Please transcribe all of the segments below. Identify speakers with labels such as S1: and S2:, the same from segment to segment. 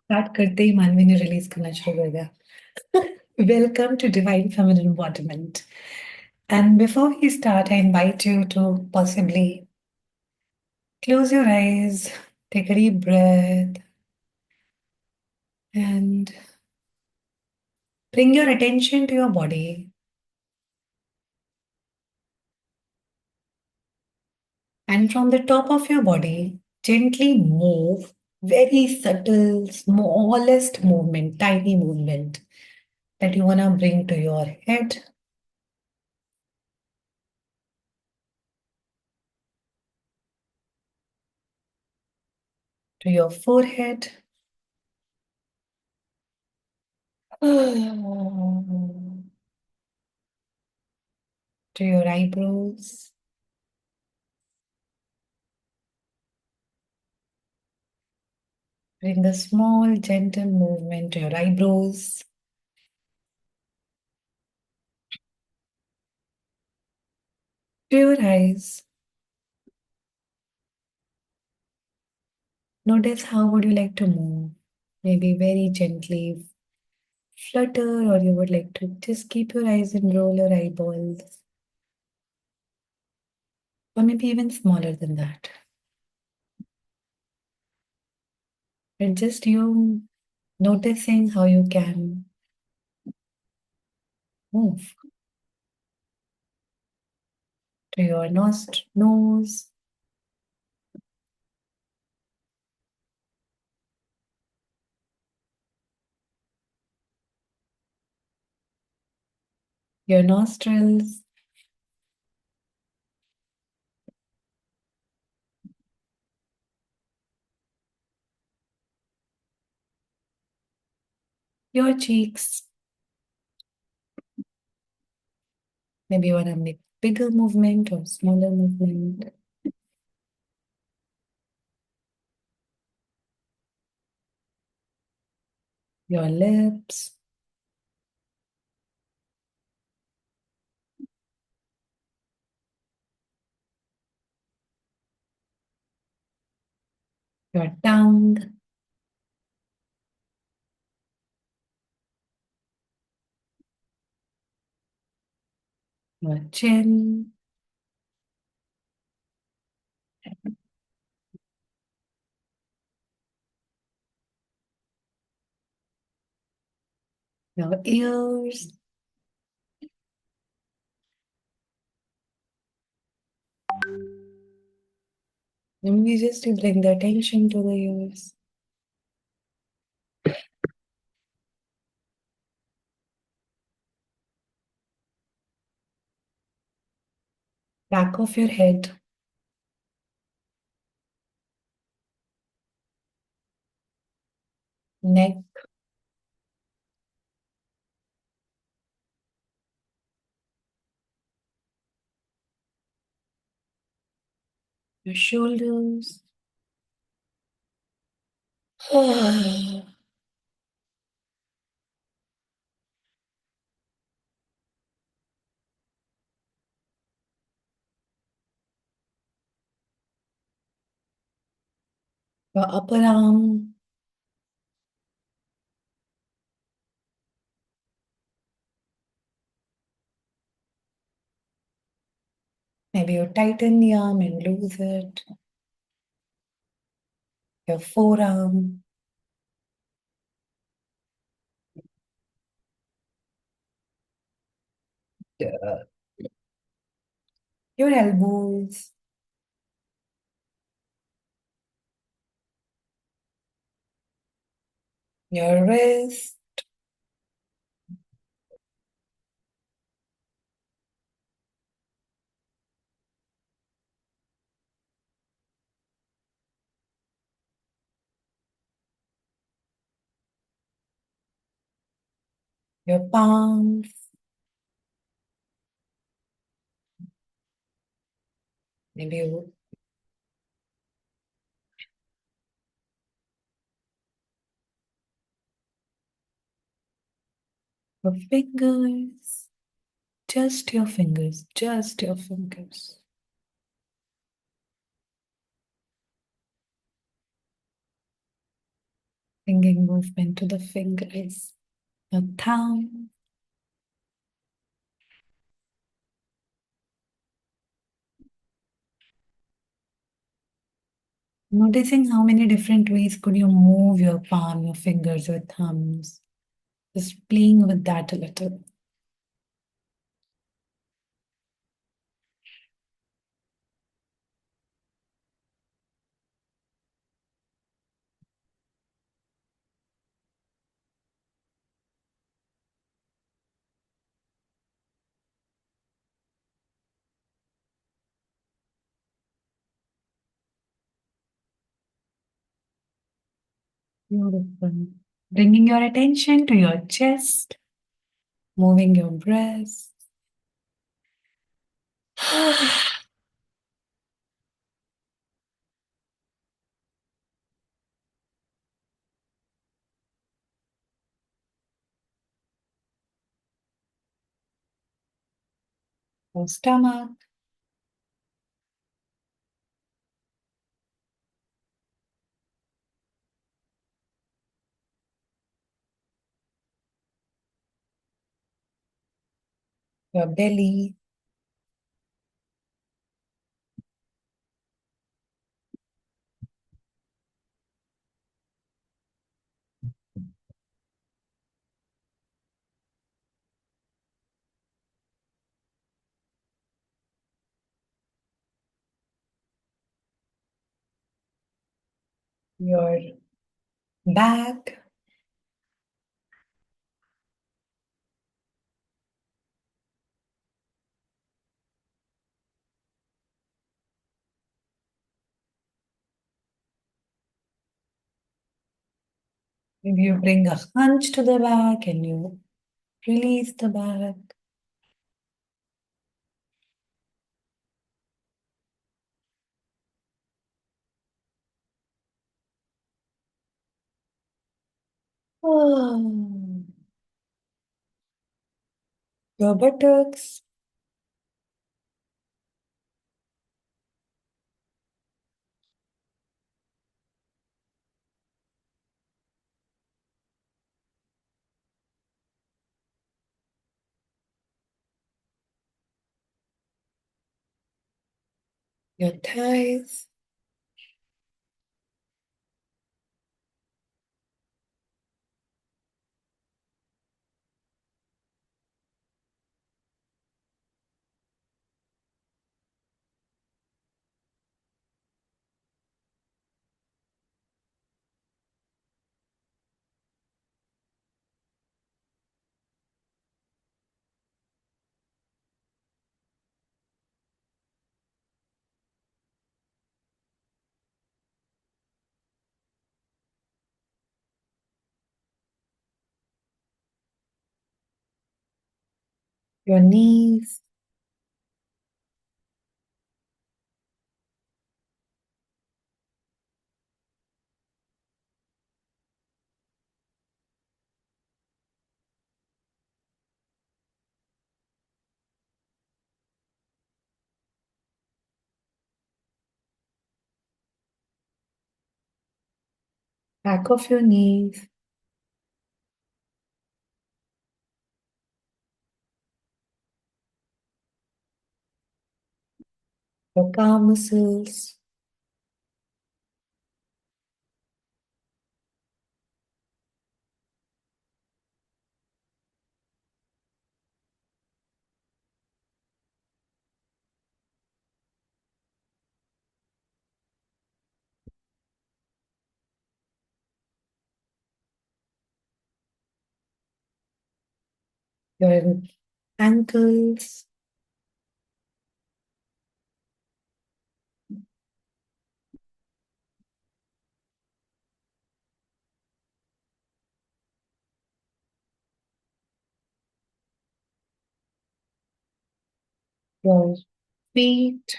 S1: Start करते ही मानवी ने रिलीज करना शुरू कर दिया. Welcome to Divine Feminine Embodiment. And before we start, I invite you to possibly close your eyes, take a deep breath, and bring your attention to your body. And from the top of your body, gently move very subtle, smallest movement, tiny movement that you want to bring to your head, to your forehead, to your eyebrows. Bring a small, gentle movement to your eyebrows, to your eyes. Notice how would you like to move. Maybe very gently flutter, or you would like to just keep your eyes and roll your eyeballs, or maybe even smaller than that. And just you noticing how you can move to your nose, your nostrils, your cheeks. Maybe you want to make bigger movement or smaller movement. Your lips, your tongue, your chin, your ears. And we just to bring the attention to the ears. Back of your head, neck, your shoulders. Your upper arm, maybe you tighten the arm and lose it. Your forearm, your elbows, your wrist, your palms, maybe your fingers, just your fingers, just your fingers. Bringing movement to the fingers, your thumb, noticing how many different ways could you move your palm, your fingers, your thumbs. Just playing with that a little. Beautiful. Bringing your attention to your chest, moving your breast. Your stomach, your belly, your back, maybe you bring a hunch to the back and you release the back. Oh. Your buttocks, your thighs, your knees, back of your knees, your calf muscles, your ankles, your feet,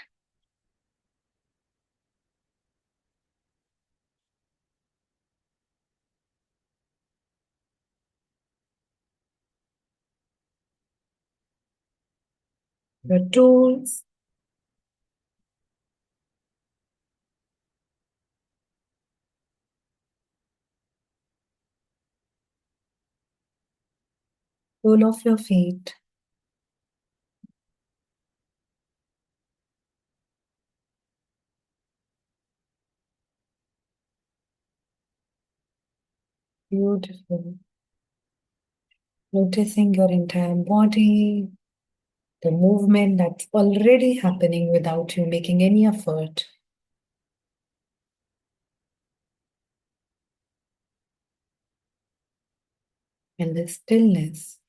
S1: your toes, Sole of your feet. Beautiful. Noticing your entire body, the movement that's already happening without you making any effort. And the stillness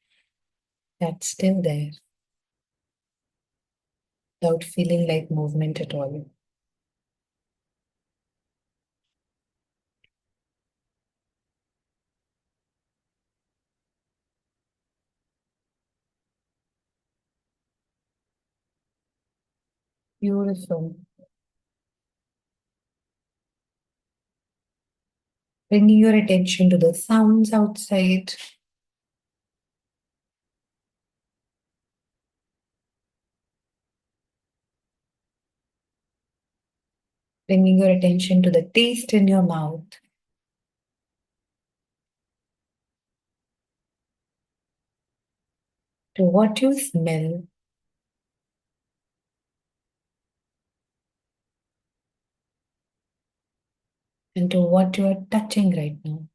S1: that's still there without feeling like movement at all. Beautiful. Bringing your attention to the sounds outside. Bringing your attention to the taste in your mouth. To what you smell. And to what you are touching right now.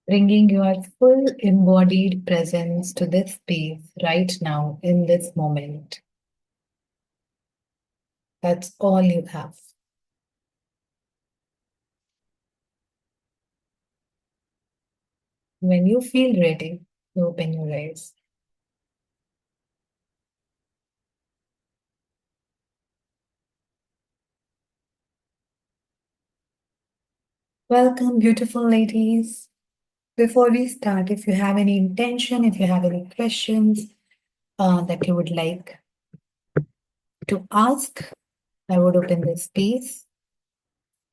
S1: Bringing your full embodied presence to this space right now in this moment. That's all you have. When you feel ready, you open your eyes. Welcome, beautiful ladies. Before we start, if you have any intention, if you have any questions that you would like to ask, I would open this space.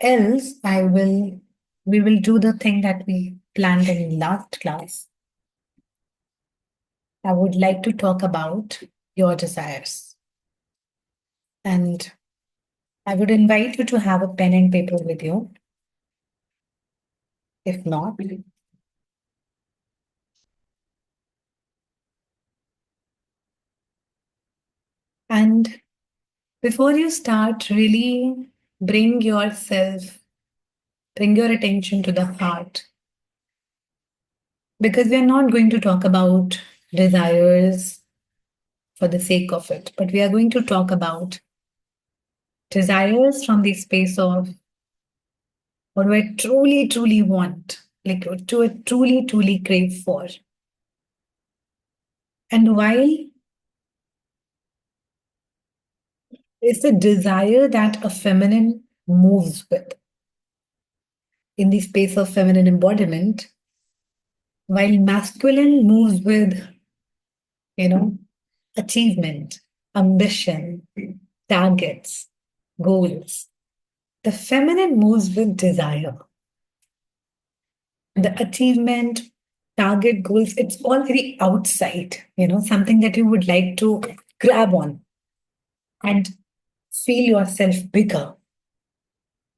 S1: Else, we will do the thing that we planned in last class. I would like to talk about your desires. And I would invite you to have a pen and paper with you. If not, and before you start, really bring yourself, bring your attention to the heart. Because we are not going to talk about desires for the sake of it, but we are going to talk about desires from the space of what do I truly, truly want, like what do I truly, truly crave for. And while it's the desire that a feminine moves with in the space of feminine embodiment, while masculine moves with, you know, achievement, ambition, targets, goals. The feminine moves with desire. The achievement, target, goals, it's all very outside, something that you would like to grab on and feel yourself bigger.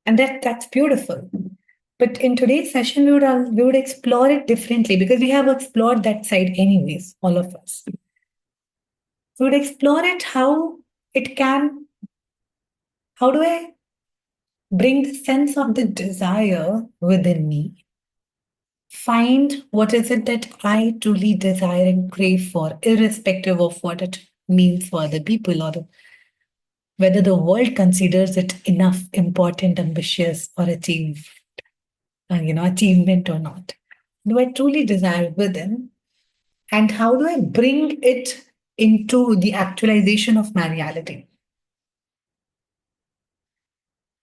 S1: And that's beautiful. But in today's session, we would explore it differently because we have explored that side anyways, all of us. We would explore it how do I bring the sense of the desire within me, find what is it that I truly desire and crave for, irrespective of what it means for other people or whether the world considers it enough, important, ambitious, or achievement or not. Do I truly desire within? And how do I bring it into the actualization of my reality?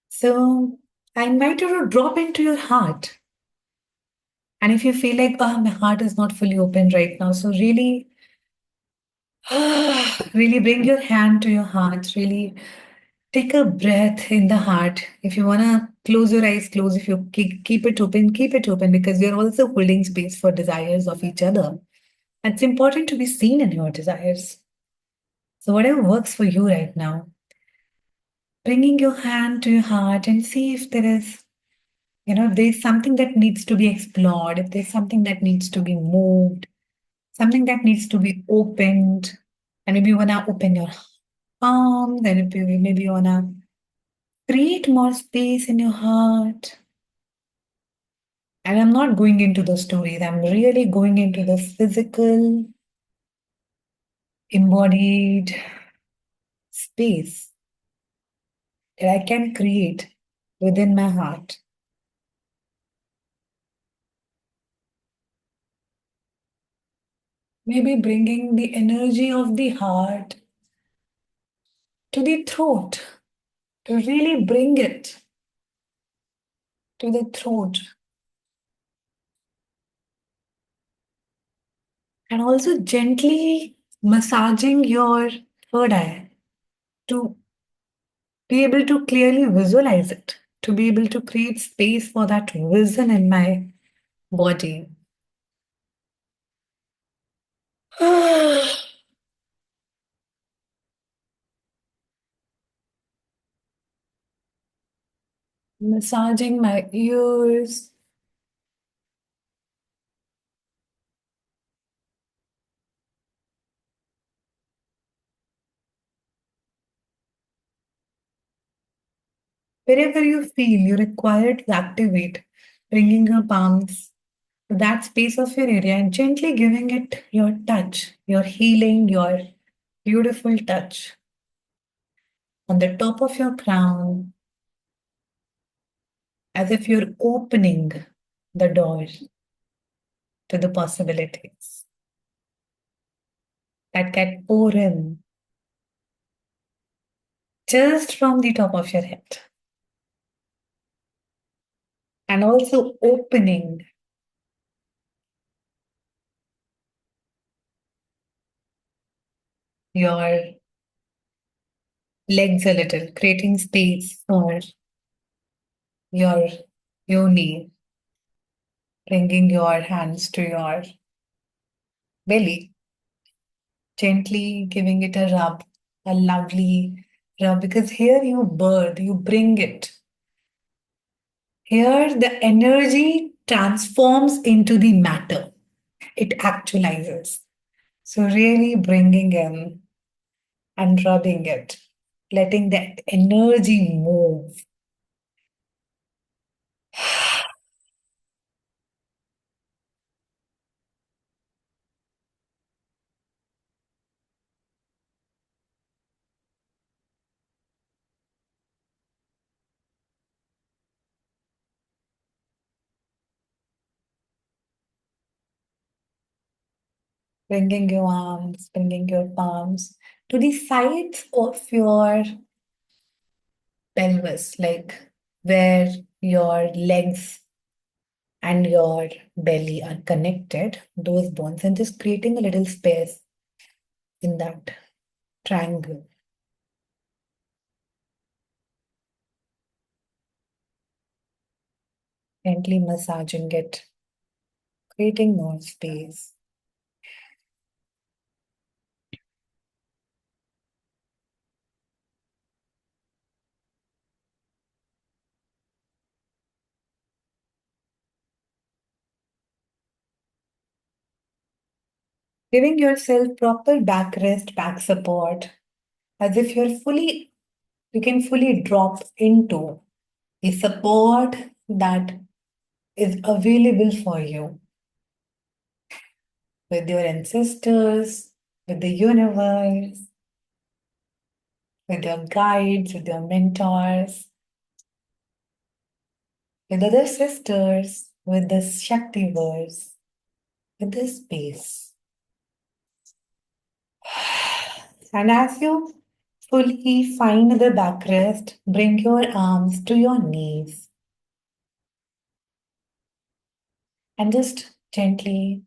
S1: So I invite you to drop into your heart. And if you feel like, oh, my heart is not fully open right now, so really, really bring your hand to your heart. Really take a breath in the heart. If you want to close your eyes, close. If you keep it open, keep it open because we are also holding space for desires of each other. And it's important to be seen in your desires. So, whatever works for you right now. bringing your hand to your heart and see if there is, if there's something that needs to be explored, if there's something that needs to be moved, something that needs to be opened. And maybe you want to open your palm, then maybe you want to create more space in your heart. And I'm not going into the stories, I'm really going into the physical, embodied space that I can create within my heart. Maybe bringing the energy of the heart to the throat, to really bring it to the throat. And also gently massaging your third eye to be able to clearly visualize it, to be able to create space for that vision in my body. Massaging my ears. Wherever you feel you require to activate, bringing your palms to that space of your area and gently giving it your touch, your healing, your beautiful touch on the top of your crown, as if you're opening the door to the possibilities that can pour in just from the top of your head. And also opening your legs a little, creating space for your yoni, bringing your hands to your belly, gently giving it a rub, a lovely rub, because here you birth, you bring it. Here the energy transforms into the matter, it actualizes. So, really bringing in and rubbing it, letting that energy move. Bringing your arms, bringing your palms to the sides of your pelvis, like where your legs and your belly are connected, those bones, and just creating a little space in that triangle. Gently massaging it, creating more space. Giving yourself proper backrest, back support, as if you can fully drop into the support that is available for you with your ancestors, with the universe, with your guides, with your mentors, with other sisters, with the Shaktiverse, with the space. And as you fully find the backrest, bring your arms to your knees and just gently,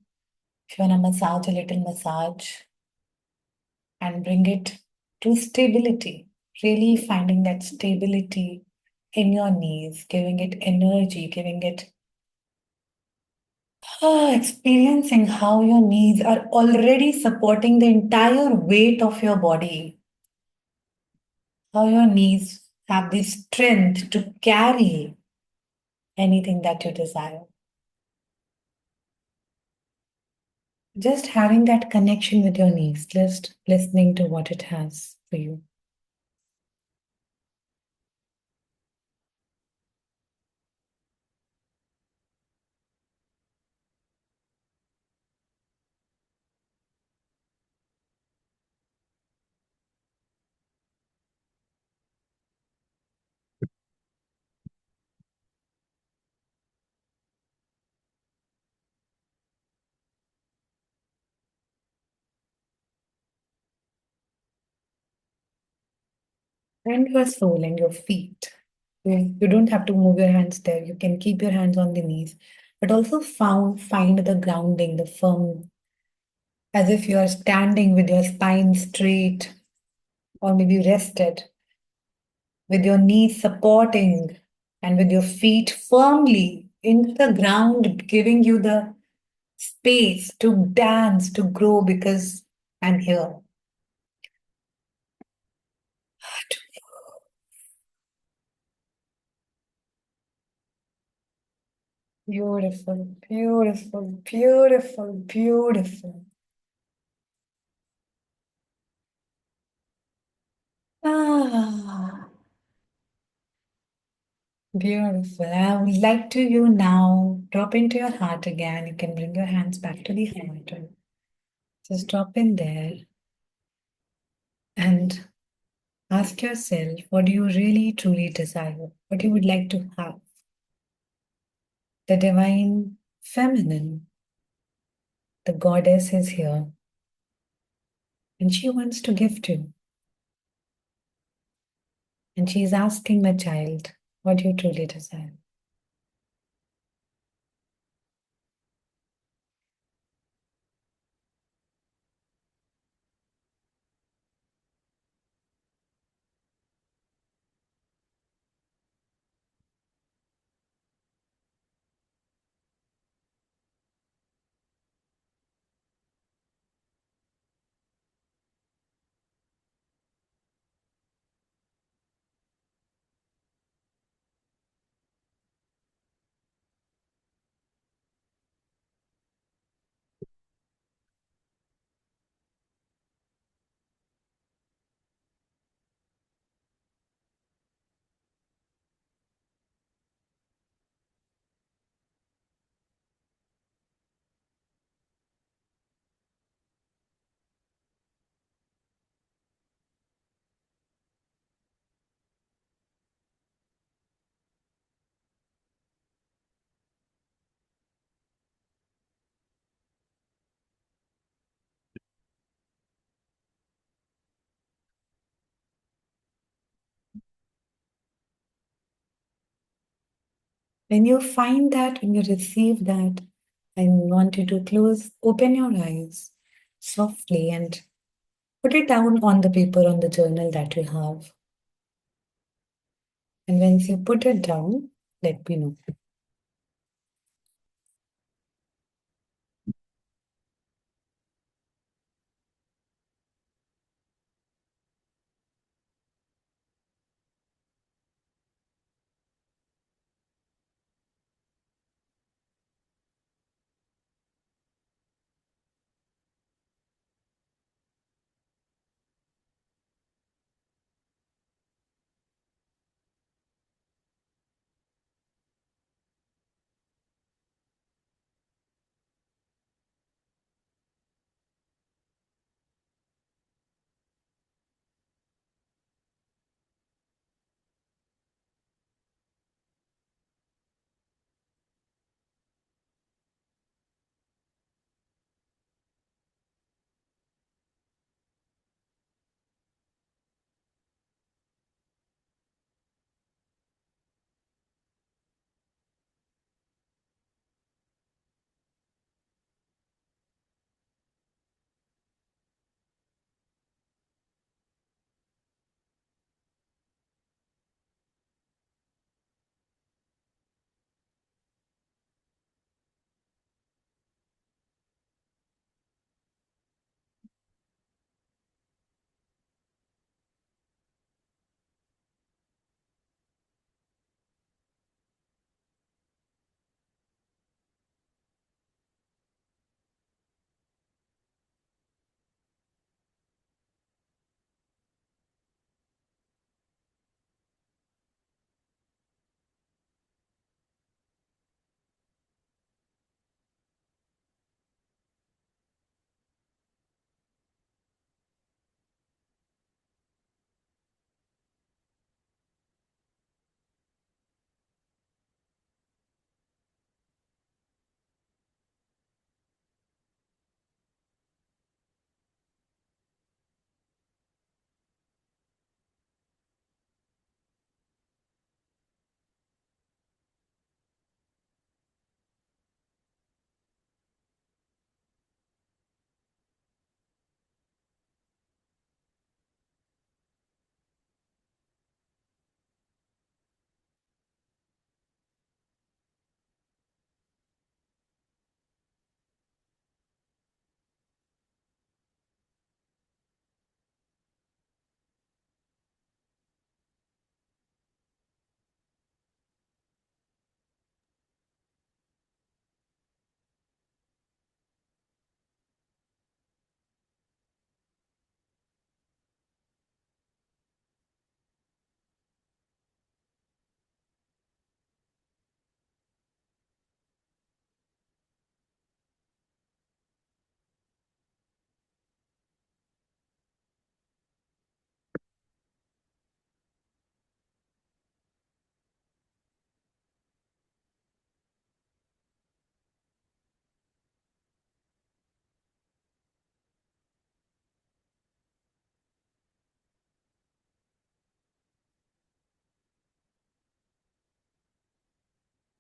S1: if you want to massage, a little massage and bring it to stability. Really finding that stability in your knees, giving it energy, giving it experiencing how your knees are already supporting the entire weight of your body. How your knees have the strength to carry anything that you desire. Just having that connection with your niece, just listening to what it has for you. And your soul and your feet. You don't have to move your hands there. You can keep your hands on the knees, but also find the grounding, the firm, as if you are standing with your spine straight or maybe rested, with your knees supporting and with your feet firmly into the ground, giving you the space to dance, to grow because I'm here. Beautiful, beautiful, beautiful, beautiful. Ah, beautiful. I would like to you now drop into your heart again. You can bring your hands back to the heart. And just drop in there and ask yourself what do you really truly desire? What you would like to have? The divine feminine, the goddess is here and she wants to gift you. And she's asking my child, what do you truly desire? When you find that, when you receive that, I want you to open your eyes softly and put it down on the paper on the journal that you have. And once you put it down, let me know.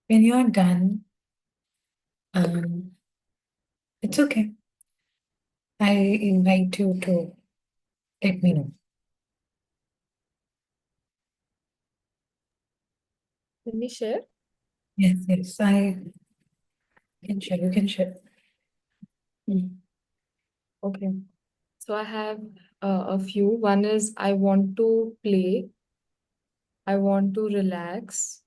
S1: When you're done, it's okay. I invite you to let me know.
S2: Let me share.
S1: Yes, yes, I can share. You can share.
S2: Okay. So I have a few. One is I want to play. I want to relax.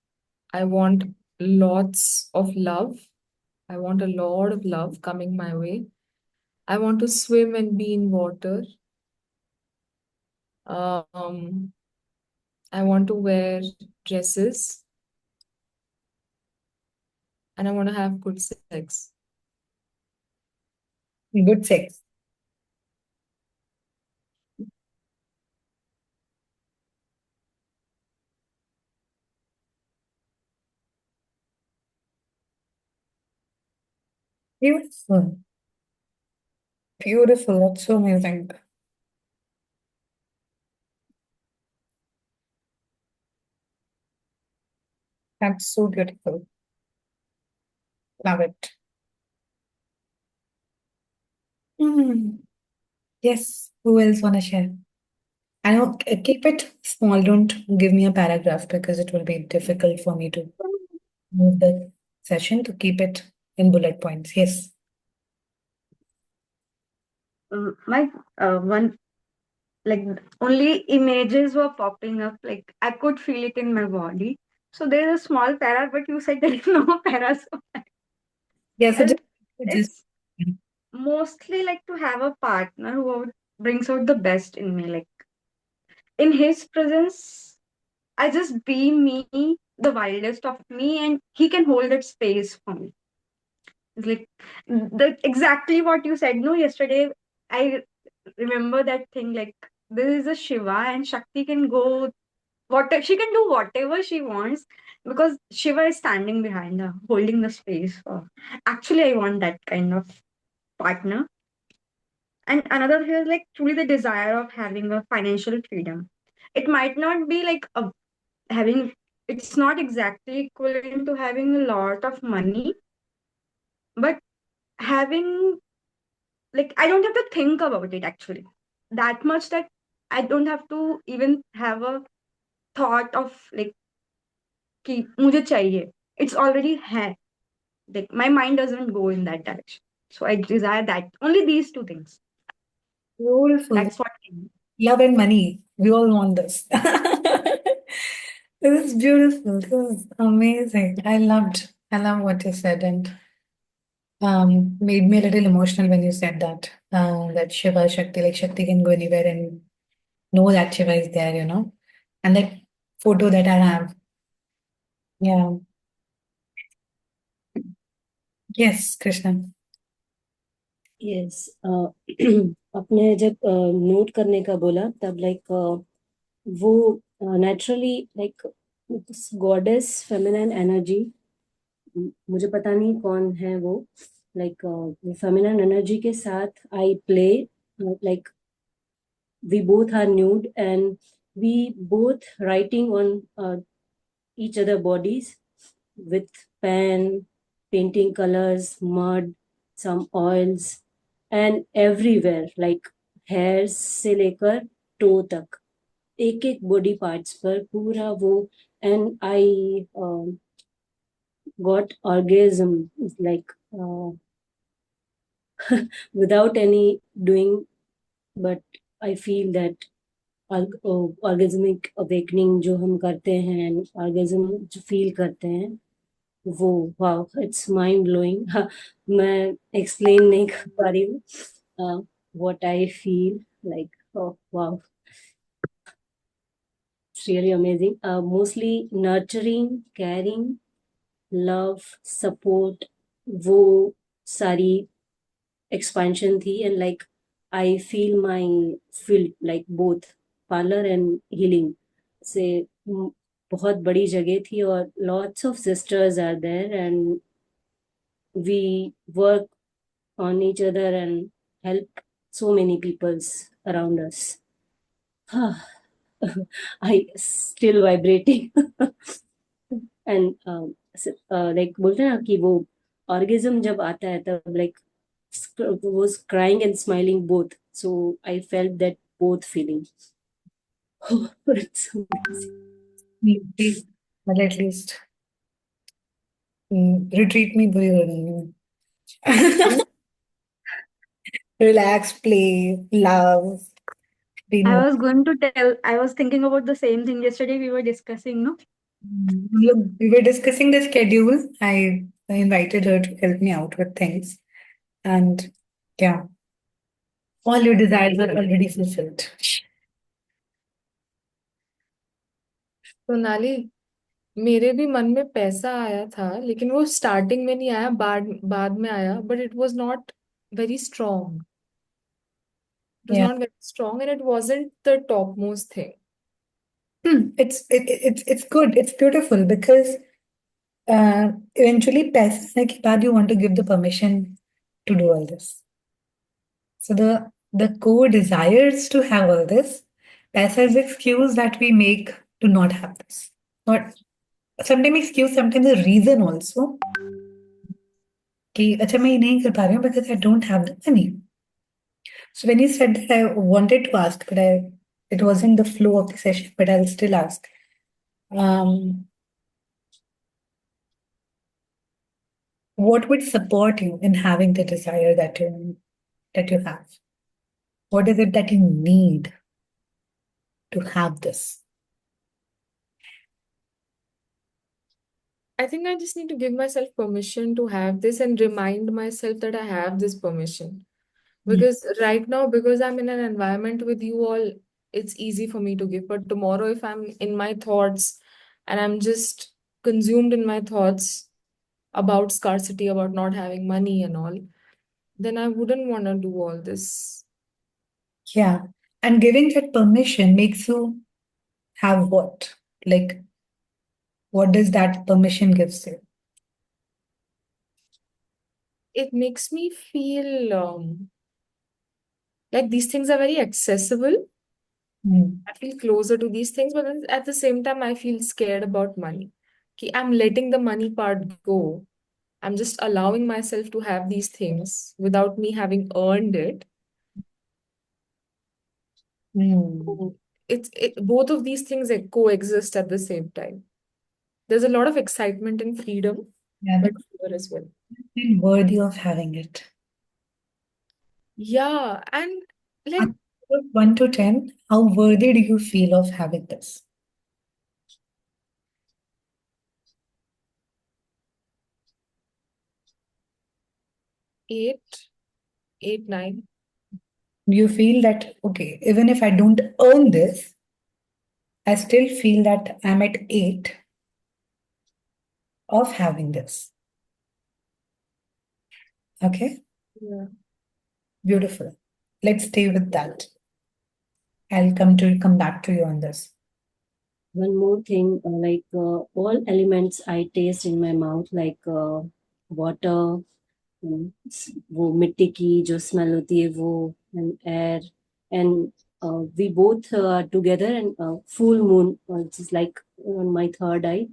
S2: I want lots of love. I want a lot of love coming my way. I want to swim and be in water. Um, I want to wear dresses and I want to have good sex.
S1: Good sex. Beautiful. Beautiful. That's so amazing. That's so beautiful. Love it. Mm. Yes. Who else wanna share? I know, keep it small. Don't give me a paragraph because it will be difficult for me to move the session to keep it in bullet points. Yes.
S3: My one like only images were popping up. Like I could feel it in my body. So there's a small para, but you said there is no para. So
S1: Yeah, so
S3: and
S1: just
S3: it's mostly like to have a partner who brings out the best in me. Like in his presence, I just be me, the wildest of me, and he can hold that space for me. It's like the exactly what you said. No, yesterday I remember that thing. Like there is a Shiva, and Shakti can go what she can do whatever she wants because Shiva is standing behind her, holding the space for. Actually, I want that kind of partner. And another thing is like truly the desire of having a financial freedom. It might not be like a having. It's not exactly equivalent to having a lot of money, but having like I don't have to think about it actually that much that I don't have to even have a thought of like कि मुझे चाहिए. It's already है. Like my mind doesn't go in that direction. So I desire that. Only these two things.
S1: beautiful.
S3: That's what I need.
S1: Love and money. We all want this. This is beautiful. This is amazing. I love what you said and made me a little emotional when you said that. That Shiva Shakti, like Shakti can go anywhere and know that Shiva is there, you know. And that photo that I have. Yeah. Yes, Krishna.
S4: Yes आपने जब note करने का बोला तब like वो naturally like goddess feminine energy मुझे पता नहीं कौन है वो लाइक फेमिनिन एनर्जी के साथ I play like we both are nude and we both writing on each other bodies with pen, painting colors, mud, some oils and everywhere like hairs से लेकर toe तक एक एक body parts पर पूरा वो and I got orgasm like without any doing but I feel that orgasmic awakening जो हम करते हैं ऑर्गेजम जो फील करते हैं वो वाओ इट्स माइंड ब्लोइंग मैं एक्सप्लेन नहीं कर पा रही हूँ what I feel like wow it's really amazing mostly nurturing caring love support वो सारी expansion थी and like I feel my feel like both parlor and healing से बहुत बड़ी जगह थी और lots of sisters are there and we work on each other and help so many peoples around us. I still vibrating and like बोलते हैं ना कि वो ऑर्गेजम जब आता है तब like was crying and smiling both. So I felt that both feelings. It's amazing.
S1: Maybe, but at least retreat me बुरी हो रही हूँ. Relax, play, love, be more.
S3: I was thinking about the same thing yesterday we were discussing, no?
S1: Look, we were discussing the schedule. I invited her to help me out with things. And yeah, all your desires are already fulfilled.
S2: Sonali, मेरे भी मन में पैसा आया था, लेकिन वो starting में नहीं आया, बाद में आया, but it was not very strong. It was
S1: Yeah.
S2: not very strong and it wasn't the topmost thing.
S1: It's good. It's beautiful because eventually पैसे आने के बाद you want to give the permission to do all this. So the core desires to have all this, पैसा is the excuse that we make to not have this. Not sometimes excuse, sometimes a reason also. कि अच्छा मैं ये नहीं कर पा रही हूँ because I don't have the money. So when you said that, I wanted to ask, but it wasn't the flow of the session, but I'll still ask. What would support you in having the desire that you have? What is it that you need to have this?
S2: I think I just need to give myself permission to have this and remind myself that I have this permission. Because right now, because I'm in an environment with you all, it's easy for me to give. But tomorrow, if I'm in my thoughts and I'm just consumed in my thoughts about scarcity, about not having money and all, then I wouldn't want to do all this.
S1: Yeah. And giving that permission makes you have what? Like, what does that permission gives you?
S2: It makes me feel like these things are very accessible. I feel closer to these things, but then at the same time, I feel scared about money. I'm letting the money part go. I'm just allowing myself to have these things without me having earned it. Both of these things coexist at the same time. There's a lot of excitement and freedom,
S1: Yeah,
S2: but fear as well.
S1: feel worthy of having it.
S2: Yeah, and like
S1: On a scale of 1 to 10, how worthy do you feel of having this?
S2: 8, 9.
S1: Do you feel that, okay, even if I don't earn this, I still feel that I'm at 8 of having this? Okay,
S2: Yeah.
S1: beautiful. Let's stay with that. I'll come back to you on this.
S4: One more thing, all elements I taste in my mouth, like water, वो मिट्टी की जो smell होती है वो, and air, and we both are together, and full moon, which is like on my third eye.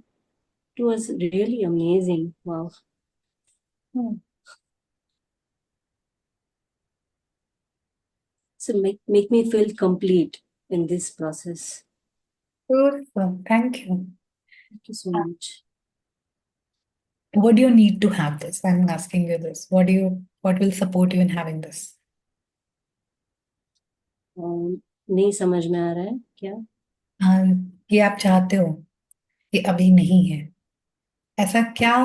S4: It was really amazing. Wow. So make me feel complete in this process.
S1: Beautiful. Thank you.
S4: Thank you so much.
S1: What do you need to have this? I'm asking you this. What will support you in having this?
S4: नहीं समझ में आ रहा है क्या?
S1: ये आप चाहते हो कि अभी नहीं है, ऐसा क्या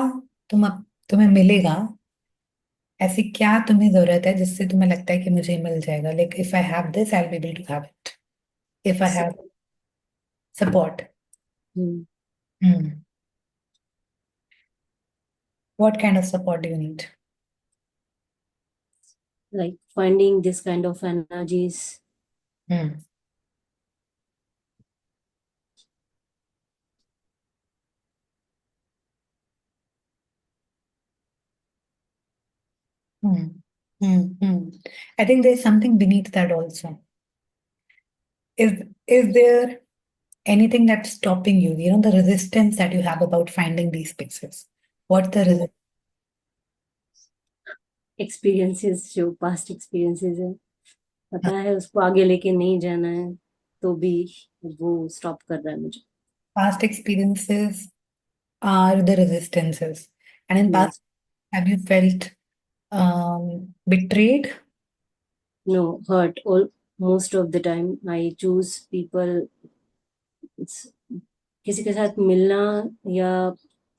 S1: तुम्हें मिलेगा, ऐसी क्या तुम्हें जरूरत है जिससे तुम्हें लगता है कि मुझे मिल जाएगा? Like if I have this, I'll be able to have it. If I have support. What kind of support do you need?
S4: Like finding this kind of energies.
S1: I think there's something beneath that also. Is there anything that's stopping you? You know, the resistance that you have about finding these spaces. What the result?
S4: Experiences जो past experiences है, पता है उसको आगे लेके नहीं जाना है, तो भी वो स्टॉप कर रहा है मुझे.
S1: Past experiences are the resistances. And in past,
S4: Yes.
S1: have you felt betrayed?
S4: No, hurt. All most of the time I choose people. It's किसी के साथ मिलना या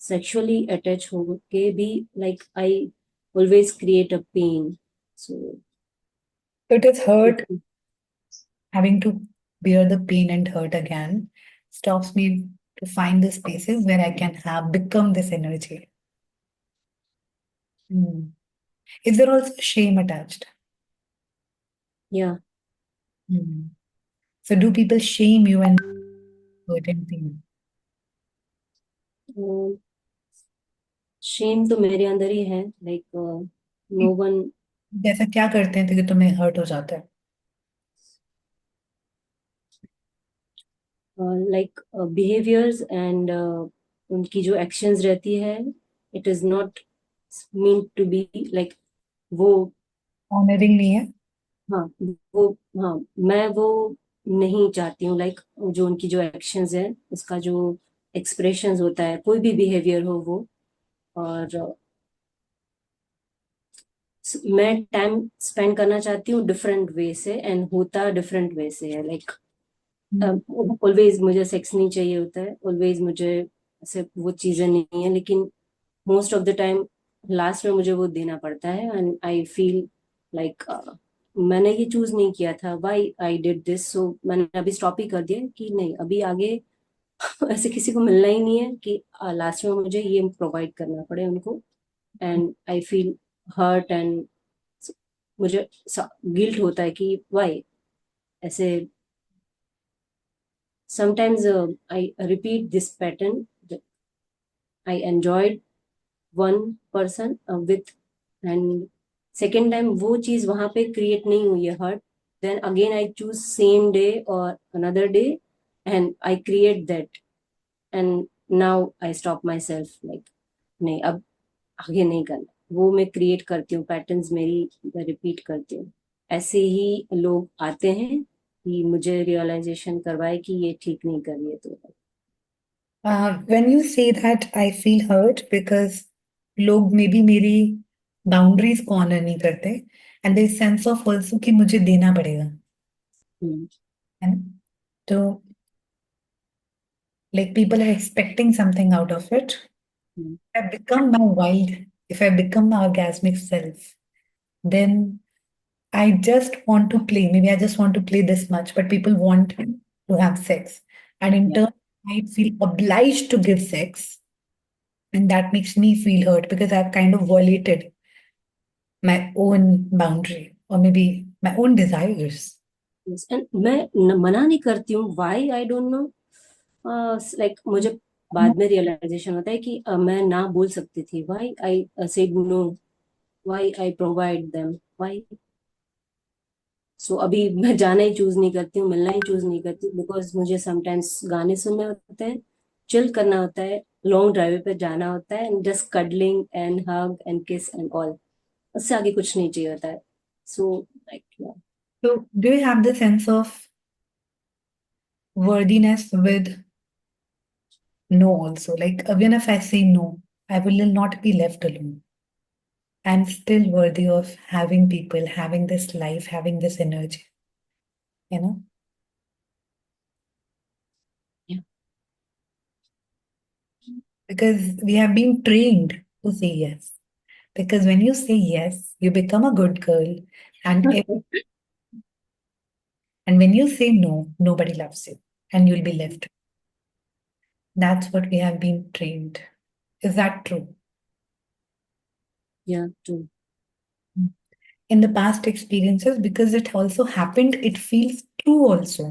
S4: sexually attach हो के भी, like I always create a pain. So
S1: It is hurt. Having to bear the pain and hurt again stops me to find the spaces where I can have become this energy. Hmm. Is there also shame attached?
S4: yeah,
S1: Hmm. So do people shame you and hurt and pain?
S4: shame तो मेरे अंदर ही है. Like no one.
S1: जैसा क्या करते हैं तो कि तुम्हें हर्ट हो जाता है?
S4: Like behaviors and उनकी जो actions रहती है, it is not meant to be like वो.
S1: ऑनरिंग नहीं है?
S4: हाँ, वो. हाँ, मैं वो नहीं चाहती हूँ. लाइक जो उनकी जो एक्शंस है, उसका जो एक्सप्रेशंस होता है, कोई भी बिहेवियर हो वो. और मैं टाइम स्पेंड करना चाहती हूँ डिफरेंट वे से, एंड होता डिफरेंट वे से है. लाइक ऑलवेज मुझे सेक्स नहीं चाहिए होता है, ऑलवेज मुझे ऐसे वो चीजें नहीं है, लेकिन most of the time last में मुझे वो देना पड़ता है. एंड आई फील लाइक मैंने ये चूज नहीं किया था, व्हाई आई डिड दिस. सो मैंने अभी स्टॉप ही कर दिया कि नहीं, अभी आगे ऐसे किसी को मिलना ही नहीं है कि लास्ट में मुझे ये प्रोवाइड करना पड़े उनको. And I feel hurt, and मुझे गिल्ट होता है कि व्हाई ऐसे. Sometimes I repeat this pattern. I enjoyed one person with, and second time वो चीज वहां पे क्रिएट नहीं हुई है hurt. Then again I choose same day or another day, and I create that. And now I stop myself. Like नहीं, अब आगे नहीं करना. वो मैं क्रिएट करती हूँ, पैटर्न्स मेरी रिपीट करती हूँ. ऐसे ही लोग आते हैं कि मुझे रियलाइजेशन करवाए कि ये ठीक नहीं कर रही है. तो
S1: When you say that, I feel hurt because लोग maybe मेरी boundaries को honor नहीं करते, and there is sense of also कि मुझे देना पड़ेगा,
S4: हम्म,
S1: है ना? तो like people are expecting something out of it.
S4: Hmm,
S1: If I become my wild, if I become my orgasmic self, then I just want to play. Maybe I just want to play this much, but people want to have sex. And in
S4: yeah,
S1: turn, I feel obliged to give sex. And that makes me feel hurt because I've kind of violated my own boundary or maybe my own desires.
S4: yes. And मैं मना नहीं करती हूँ. Why I don't know. Like मुझे बाद में realisation होता है कि मैं ना बोल सकती थी. Why I said no, why I provide them, why. So अभी मैं जाना ही चूज नहीं करती हूँ, मिलना ही चूज नहीं करती, बिकॉज मुझे समटाइम्स गाने सुनने होते हैं, चिल करना होता है, लॉन्ग ड्राइव पे जाना होता है, and just cuddling and hug and किस एंड ऑल. उससे आगे कुछ नहीं चाहिए होता है. So like
S1: So, do you have the sense of worthiness with no also? Like, even if I say no, I will not be left alone. I'm still worthy of having people, having this life, having this energy, you know?
S4: yeah,
S1: Because we have been trained to say yes. Because when you say yes, you become a good girl. And and when you say no, nobody loves you and you'll be left. That's what we have been trained. Is that true?
S4: yeah, true.
S1: In the past experiences, because it also happened, it feels true also.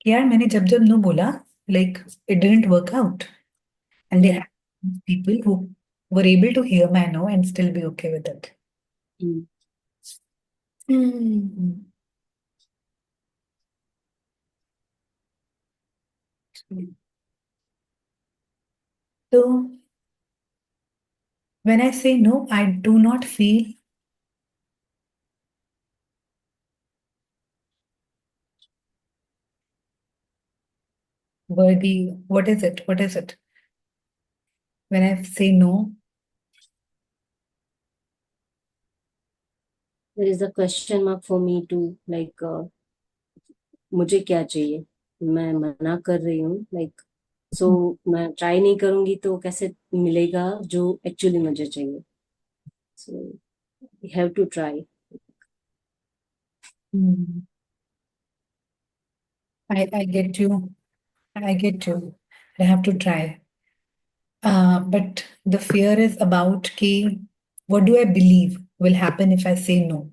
S1: कि यार मैंने जब जब no बोला, like it didn't work out. And there
S4: Yeah.
S1: have people who were able to hear my no and still be okay with it.
S4: Mm.
S1: Hmm. तो When I say no, I do not feel worthy. What is it? What is it? When I say no,
S4: There is a question mark for me too, like मुझे क्या चाहिए, मैं मना कर रही हूँ, like so मैं ट्राई नहीं करूंगी तो कैसे मिलेगा जो एक्चुअली मुझे चाहिए, so you have to try.
S1: hmm, I get you. I get you. I have to try. But the fear is about ki, what do I believe will happen if I say no?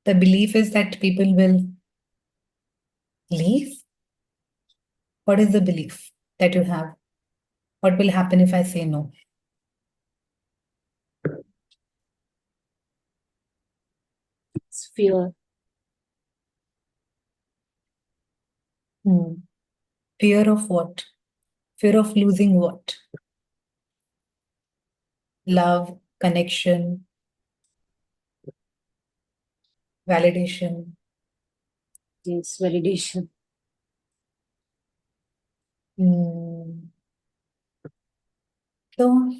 S1: The belief is that people will leave. What is the belief that you have? What will happen if I say no?
S4: It's fear.
S1: Fear of what? Fear of losing what? Love, connection, validation.
S4: Yes, validation.
S1: So,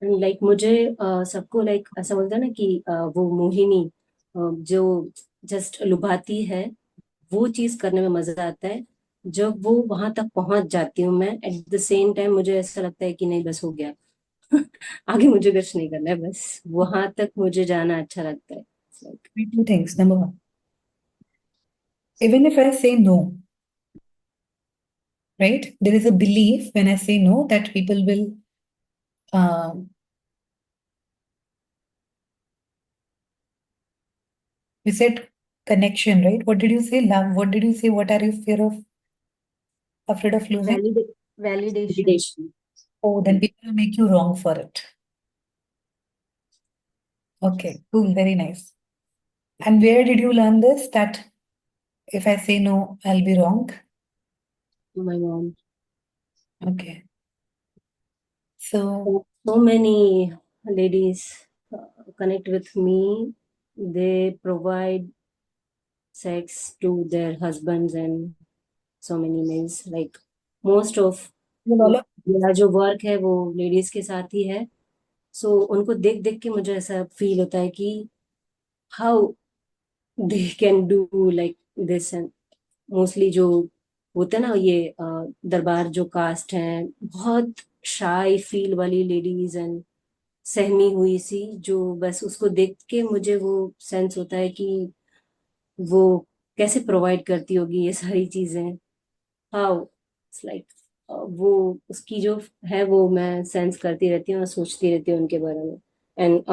S4: And like मुझे सबको like ऐसा बोलता है ना कि वो मोहिनी जो just लुभाती है, वो चीज करने में मजा आता है। जब वो वहां तक पहुंच जाती हूँ मैं, एट द सेम टाइम मुझे ऐसा लगता है कि नहीं बस हो गया। आगे मुझे कुछ नहीं करना है, बस वहां तक मुझे जाना अच्छा लगता है। It's like,
S1: two things. Number one, even if I say no, right? There is a belief when I say no that people will you said connection, right? What did you say? Love. What did you say? What are you afraid of losing?
S3: Validation.
S4: validation.
S1: Oh, then people will make you wrong for it. Okay, cool, very nice. And where did you learn this? That if I say no, I'll be wrong.
S4: My mom.
S1: Okay. So,
S4: So many ladies connect with me. They provide sex to their husbands and so many males. Like most of मेरा जो work है वो ladies के साथ ही है। सो उनको देख देख के मुझे ऐसा फील होता है कि how they can do like this. And mostly जो होते हैं ना ये दरबार जो कास्ट हैं, बहुत शाई फील वाली लेडीज एंड सहमी हुई सी, जो बस उसको देख के मुझे वो सेंस होता है कि वो कैसे प्रोवाइड करती होगी ये सारी चीजें। हाउ इट्स लाइक वो उसकी जो है वो मैं सेंस करती रहती हूँ और सोचती रहती हूँ उनके बारे में। एंड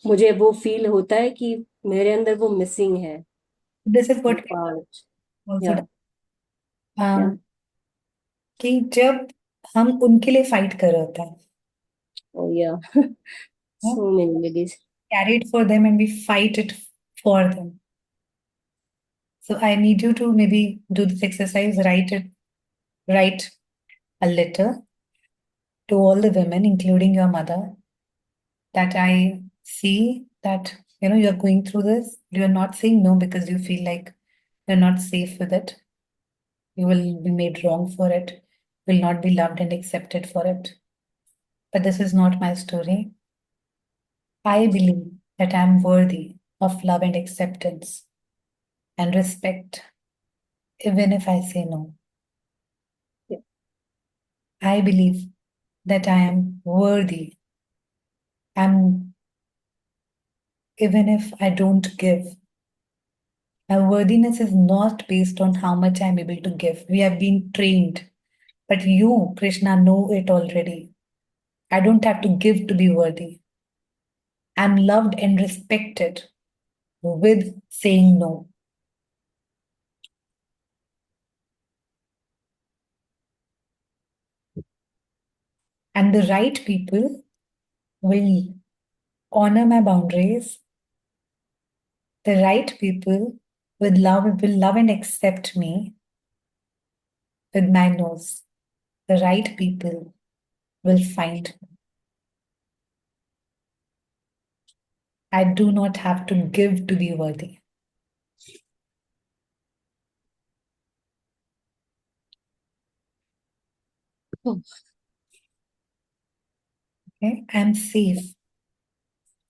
S4: मुझे वो फील होता है कि मेरे अंदर वो मिसिंग है
S1: this is
S4: वो
S1: what we
S4: पार्ट।
S1: also
S4: या
S1: done. कि जब हम उनके लिए फाइट कर रहे होते हैं,
S4: ओ या so many ladies.
S1: carry it for them and we fight it for them. So I need you to maybe do this exercise, write a letter to all the women, including your mother, that I see that you're going through this. You're not saying no because you feel like you're not safe with it. You will be made wrong for it, will not be loved and accepted for it. But this is not my story. I believe that I'm worthy of love and acceptance and respect, even if I say no.
S4: Yeah.
S1: I believe that I am worthy. I'm even if I don't give. My worthiness is not based on how much I'm able to give. We have been trained. But you, Krishna, know it already. I don't have to give to be worthy. I'm loved and respected with saying no. And the right people will honor my boundaries. The right people will love and accept me with my nose. The right people will find. I do not have to give to be worthy.
S4: Oh.
S1: Okay, I'm safe.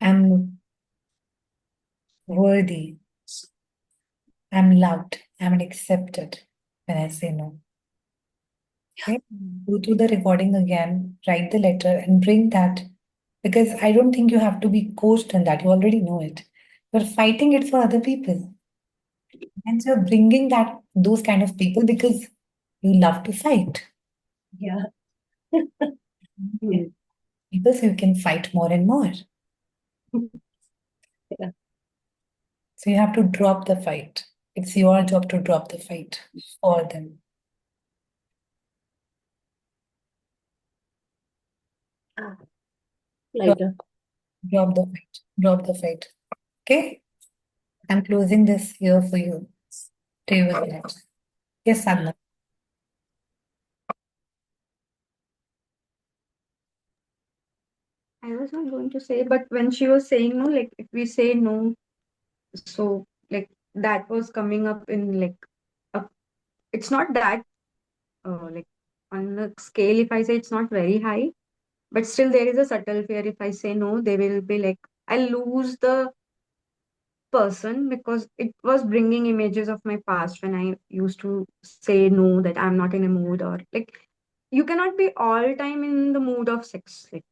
S1: I'm worthy. I'm loved. I'm accepted when I say no. Okay, go to the recording again, write the letter, and bring that, because I don't think you have to be coached in that. You already know it. You're fighting it for other people, and so you're bringing that those kind of people because you love to fight.
S4: Yeah.
S1: Okay. People so you can fight more and more.
S4: Yeah.
S1: So you have to drop the fight. It's your job to drop the fight for them.
S4: Lighter.
S1: Drop the fight. Drop the fight. Okay? I'm closing this here for you. Stay with it. Yes, Sadhna.
S3: I was not going to say, but when she was saying no, like if we say no, so like that was coming up in like a, it's not that like on the scale, if I say it's not very high, but still there is a subtle fear. If I say no, they will be like, I lose the person, because it was bringing images of my past when I used to say no, that I'm not in a mood, or like you cannot be all time in the mood of sex. Like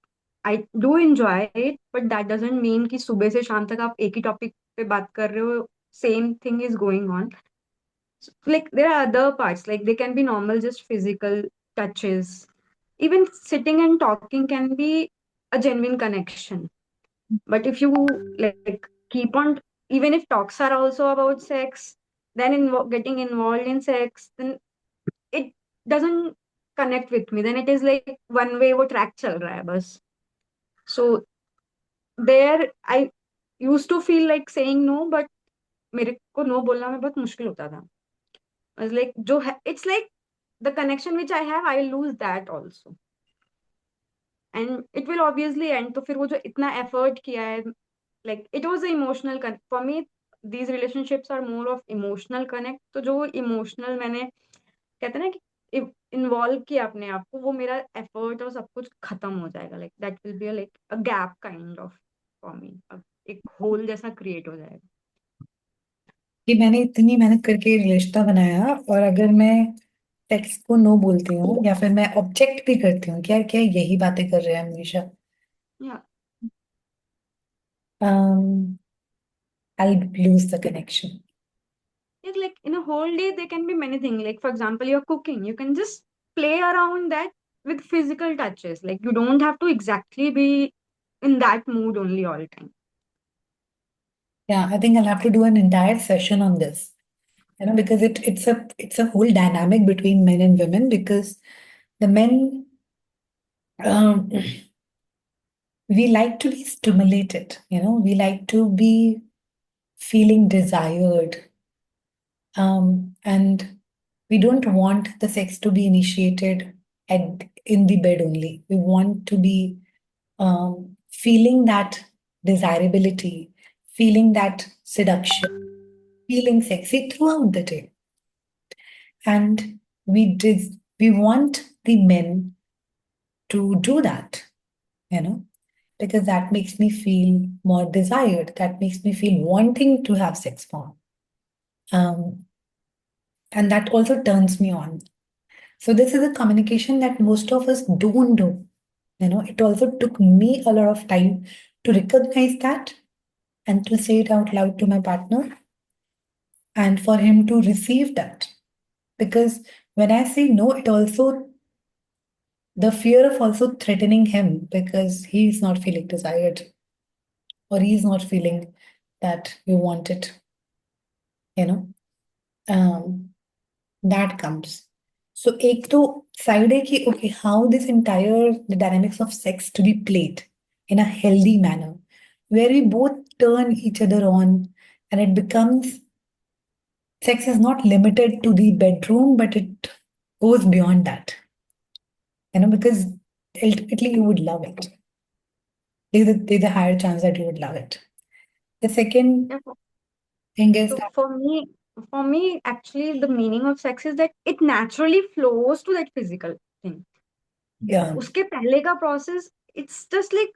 S3: I do enjoy it, but that doesn't mean कि सुबह से शाम तक आप एक ही topic पे बात कर रहे हो, same thing is going on. So, like there are other parts, like they can be normal, just physical touches. Even sitting and talking can be a genuine connection. But if you like keep on, even if talks are also about sex, then getting involved in sex, then it doesn't connect with me. Then it is like one way वो track चल रहा है बस. So there I used to feel like saying no, but मेरे को no बोलना में बहुत मुश्किल होता था. I was like it's like the connection which I have, I will lose that also. And it will obviously end. तो फिर वो जो इतना effort किया है, like it was an emotional for me, these relationships are more of emotional connect. तो जो emotional मैंने कहते हैं ना कि इन्वॉल्व किया अपने आप को, वो मेरा एफर्ट और सब कुछ खत्म हो जाएगा. Like that will be like a gap kind of for me, एक होल जैसा क्रिएट हो जाएगा.
S1: कि मैंने इतनी मेहनत करके रिश्ता बनाया, और अगर मैं टेक्स्ट को नो बोलती हूँ या फिर मैं ऑब्जेक्ट भी करती हूँ, क्या क्या यही बातें कर रहे हैं हमेशा,
S3: Yeah.
S1: I'll lose the connection.
S3: It's like in a whole day there can be many things. Like for example, you're cooking, you can just play around that with physical touches. Like you don't have to exactly be in that mood only all the time.
S1: Yeah, I think I'll have to do an entire session on this, because it's a whole dynamic between men and women, because the men, um, we like to be stimulated, we like to be feeling desired, and we don't want the sex to be initiated in the bed only. We want to be feeling that desirability, feeling that seduction, feeling sexy throughout the day. And we want the men to do that, because that makes me feel more desired. That makes me feel wanting to have sex more. And that also turns me on. So this is a communication that most of us don't do. It also took me a lot of time to recognize that and to say it out loud to my partner, and for him to receive that. Because when I say no, it also, the fear of also threatening him because he's not feeling desired, or he's not feeling that you want it, that comes. So एक तो side है कि okay, how this entire the dynamics of sex to be played in a healthy manner, where we both turn each other on, and it becomes, sex is not limited to the bedroom, but it goes beyond that. Because ultimately you would love it. There's a higher chance that you would love it. The second
S3: Yeah,
S1: thing is
S3: so
S1: that,
S3: for me, actually, the meaning of sex is that it naturally flows to that physical thing.
S1: yeah,
S3: उसके पहले का process, it's just like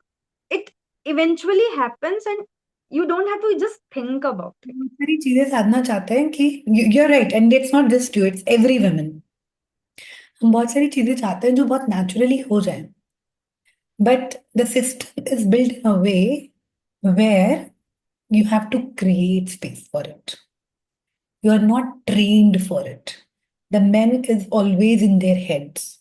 S3: it eventually happens and you don't have to just think about it.
S1: बहुत सारी चीजें साधना चाहते हैं कि you're right, and it's not just you, it's every woman. हम बहुत सारी चीजें चाहते हैं जो बहुत naturally हो जाए. But the system is built in a way where you have to create space for it. You are not trained for it. The men is always in their heads.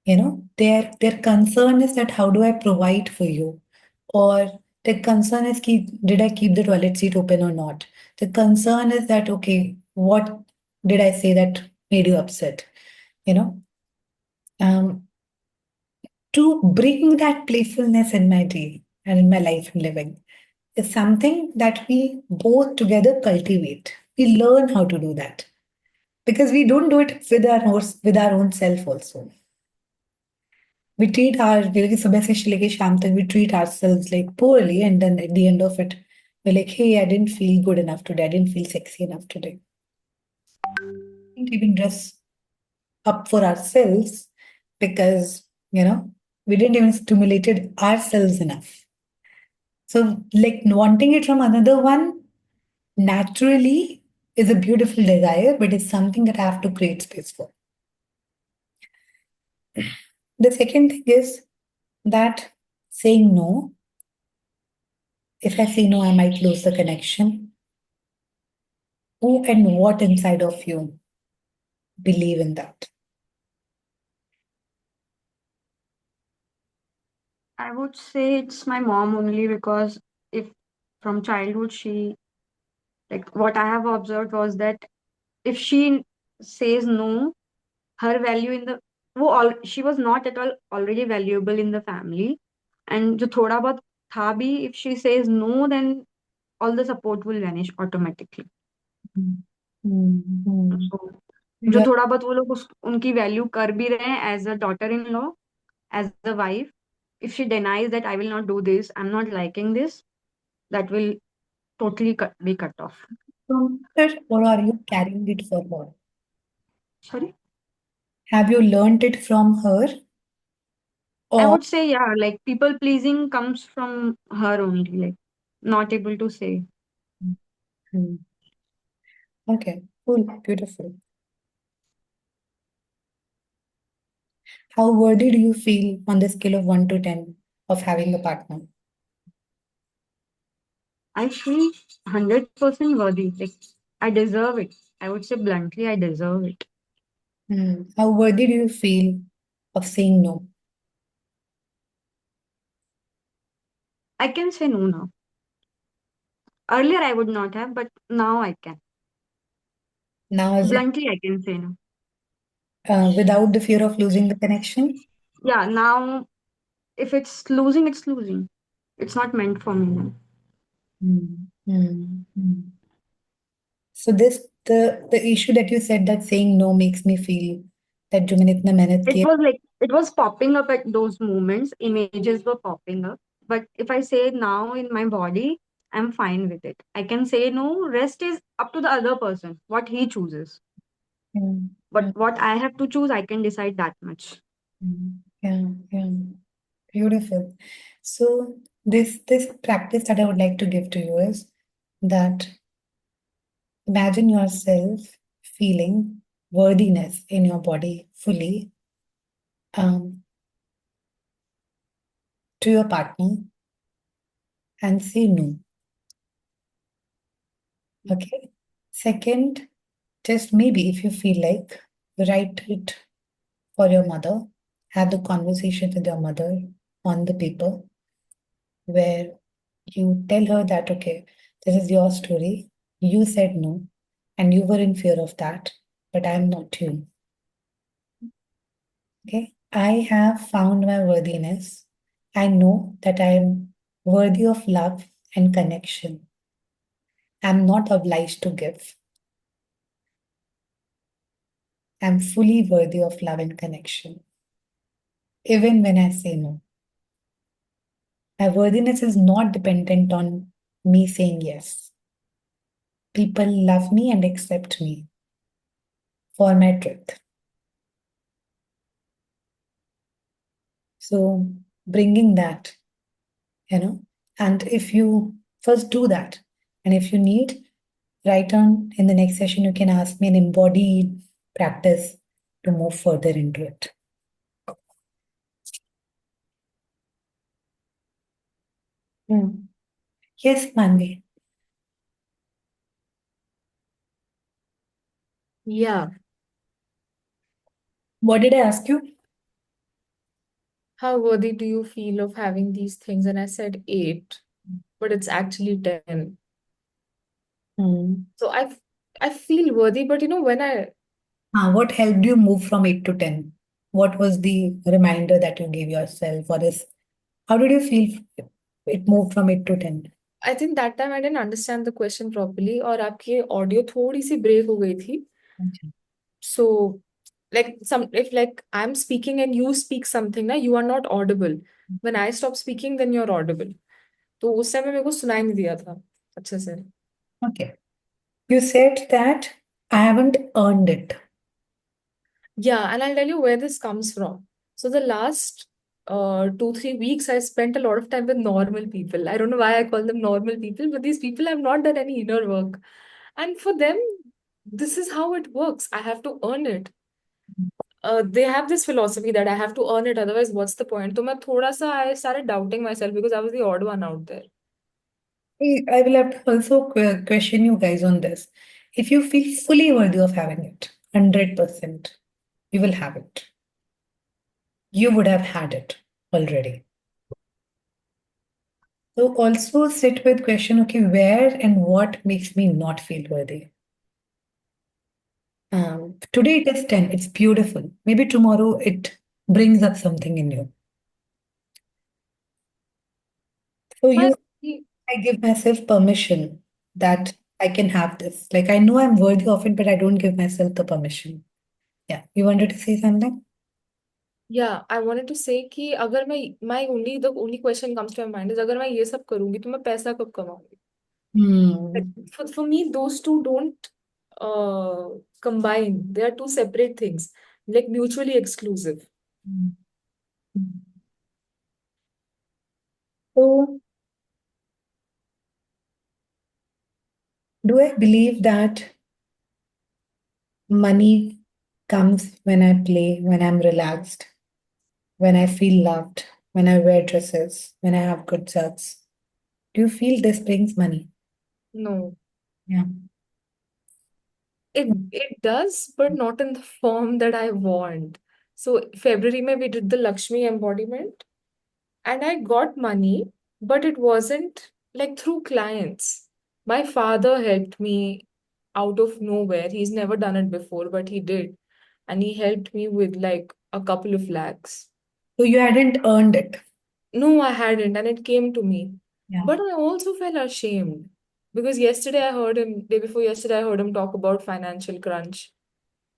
S1: Their concern is that how do I provide for you? Or their concern is did I keep the toilet seat open or not? The concern is that, okay, what did I say that made you upset? You know, um, to bring that playfulness in my day and in my life and living is something that we both together cultivate. We learn how to do that because we don't do it with our own self also. We treat सुबह से लेके शाम तक we treat ourselves like poorly, and then at the end of it, we're like, hey, I didn't feel good enough today. I didn't feel sexy enough today. Didn't even dress up for ourselves because, we didn't even stimulated ourselves enough. So, like wanting it from another one naturally is a beautiful desire, but it's something that I have to create space for. The second thing is that saying no, if I say no, I might lose the connection. Who and what inside of you believe in that?
S3: I would say it's my mom only because if from childhood she, like what I have observed was that if she says no, her value in the she was not at all already valuable in the family, and जो थोड़ा बहुत था भी, if she says no, then all the support will vanish automatically. So जो
S1: Yeah.
S3: थोड़ा बहुत वो लोग उनकी वैल्यू कर भी रहे हैं as a daughter in law, as a wife, if she denies that I will not do this, I'm not liking this, that will totally be cut off.
S1: From her, or are you carrying it for her?
S3: Sorry?
S1: Have you learned it from her?
S3: I
S1: Or
S3: would say, yeah, like people pleasing comes from her only, like not able to say.
S1: Hmm. Okay, cool, beautiful. How worthy do you feel on the scale of 1 to 10 of having a partner?
S3: I feel 100% worthy. Like I deserve it. I would say bluntly, I deserve it.
S1: How worthy do you feel of saying no?
S3: I can say no now. Earlier I would not have, but now I can.
S1: Now, as in,
S3: Bluntly, I can say no.
S1: without the fear of losing the connection?
S3: Yeah, now if it's losing, it's losing. It's not meant for me now.
S1: So the issue that you said that saying no makes me feel that जो मैंने इतना मेहनत
S3: It
S1: किया.
S3: was like it was popping up at those moments, images were popping up. But if I say now in my body, I'm fine with it. I can say no, rest is up to the other person, what he chooses.
S1: Mm,
S3: But what I have to choose, I can decide that much.
S1: yeah, beautiful. So this practice that I would like to give to you is that imagine yourself feeling worthiness in your body fully to your partner and say no. Okay. Second, just maybe if you feel like, write it for your mother, have the conversation with your mother on the paper where you tell her that, okay, this is your story. You said no, and you were in fear of that, but I'm not you. Okay. I have found my worthiness. I know that I am worthy of love and connection. I'm not obliged to give. I'm fully worthy of love and connection. even when I say no. My worthiness is not dependent on me saying yes. People love me and accept me for my truth. So, bringing that, and if you first do that, and if you need, write on in the next session, you can ask me an embodied practice to move further into it. Yes, Manvi.
S2: Yeah.
S1: What did I ask you?
S2: How worthy do you feel of having these things? And I said 8, but it's actually 10. So I feel worthy, but when
S1: What helped you move from 8 to 10? What was the reminder that you gave yourself, or how did you feel it moved from 8 to 10?
S2: I think that time I didn't understand the question properly, और आपकी audio थोड़ी सी break हो गई थी. So if I'm speaking and you speak something, ना, you are not audible. When I stop speaking, then you're audible. तो उस समय मेरे को सुनाई नहीं दिया था अच्छे से.
S1: Okay. You said that I haven't earned it.
S2: Yeah, and I'll tell you where this comes from. So the last 2-3 weeks, I spent a lot of time with normal people. I don't know why I call them normal people, but these people have not done any inner work. And for them, this is how it works. I have to earn it. They have this philosophy that I have to earn it, otherwise, what's the point? So I started doubting myself because I was the odd one out there.
S1: I will have to also question you guys on this. If you feel fully worthy of having it, 100%, you will have it. You would have had it already. So also sit with question, okay, where and what makes me not feel worthy? Today it is 10, it's beautiful. Maybe tomorrow it brings up something in you. So I give myself permission that I can have this. Like I know I'm worthy of it, but I don't give myself the permission. Yeah. You wanted to say something?
S2: Yeah, I wanted to say कि अगर मैं the only question comes to my mind is अगर मैं ये सब करूंगी तो मैं पैसा कब कमाऊंगी? For me, those two don't combine. They are two separate things, like mutually exclusive.
S1: So, do I believe that money comes when I play, when I'm relaxed, when I feel loved, when I wear dresses, when I have good sets? Do you feel this brings money?
S2: No,
S1: Yeah.
S2: it does, but not in the form that I want. So February mein we did the Lakshmi embodiment, and I got money, but it wasn't like through clients. My father helped me out of nowhere. He's never done it before, but he did. And he helped me with like a couple of lakhs.
S1: So you hadn't earned it.
S2: No, I hadn't, and it came to me.
S1: Yeah.
S2: But I also felt ashamed because day before yesterday, I heard him talk about financial crunch.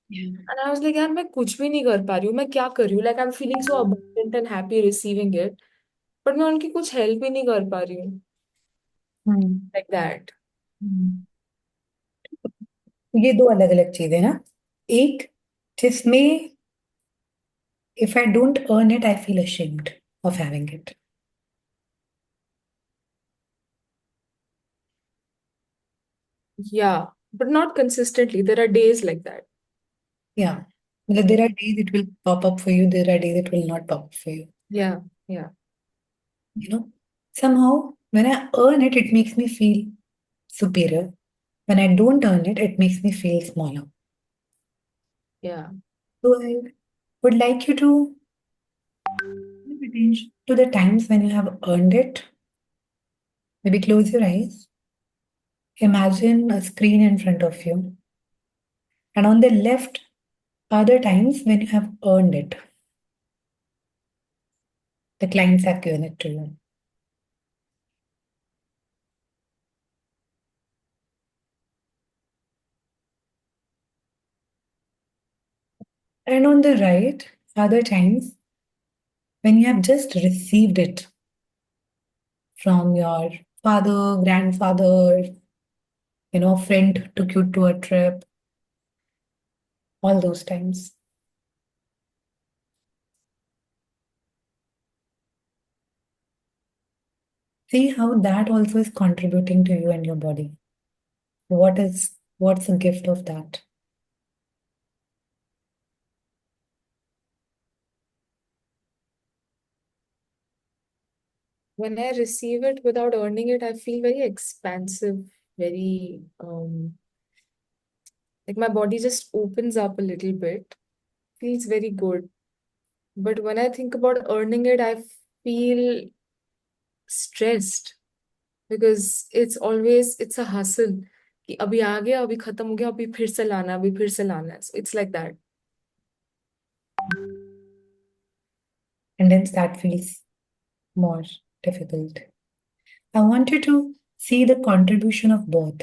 S1: Yeah.
S2: And I was like, यार मैं कुछ भी नहीं कर पा रही हूँ, मैं क्या कर रही हूँ? Like I'm feeling so abundant and happy receiving it, but मैं उनकी कुछ help ही नहीं कर पा रही हूँ. Like that.
S1: ये दो अलग अलग चीजें ना. एक जिसमें if I don't earn it, I feel ashamed of having it.
S2: Yeah, but not consistently. There are days like that.
S1: Yeah. Because there are days it will pop up for you, there are days it will not pop up for you.
S2: Yeah, yeah.
S1: Somehow when I earn it, it makes me feel superior. When I don't earn it, it makes me feel smaller.
S2: Yeah.
S1: So I would like you to pay attention to the times when you have earned it. Maybe close your eyes. Imagine a screen in front of you. And on the left are the times when you have earned it. The clients have given it to you. And on the right are the times when you have just received it from your father, grandfather, friend took you to a trip, all those times. See how that also is contributing to you and your body. What's the gift of that?
S2: When I receive it without earning it, I feel very expansive, very like my body just opens up a little bit, feels very good. But when I think about earning it, I feel stressed because it's a hustle. कि अभी आ गया, अभी खत्म हो गया, अभी फिर से लाना, अभी फिर से लाना. So it's like that.
S1: And hence that feels more difficult. I want you to see the contribution of both.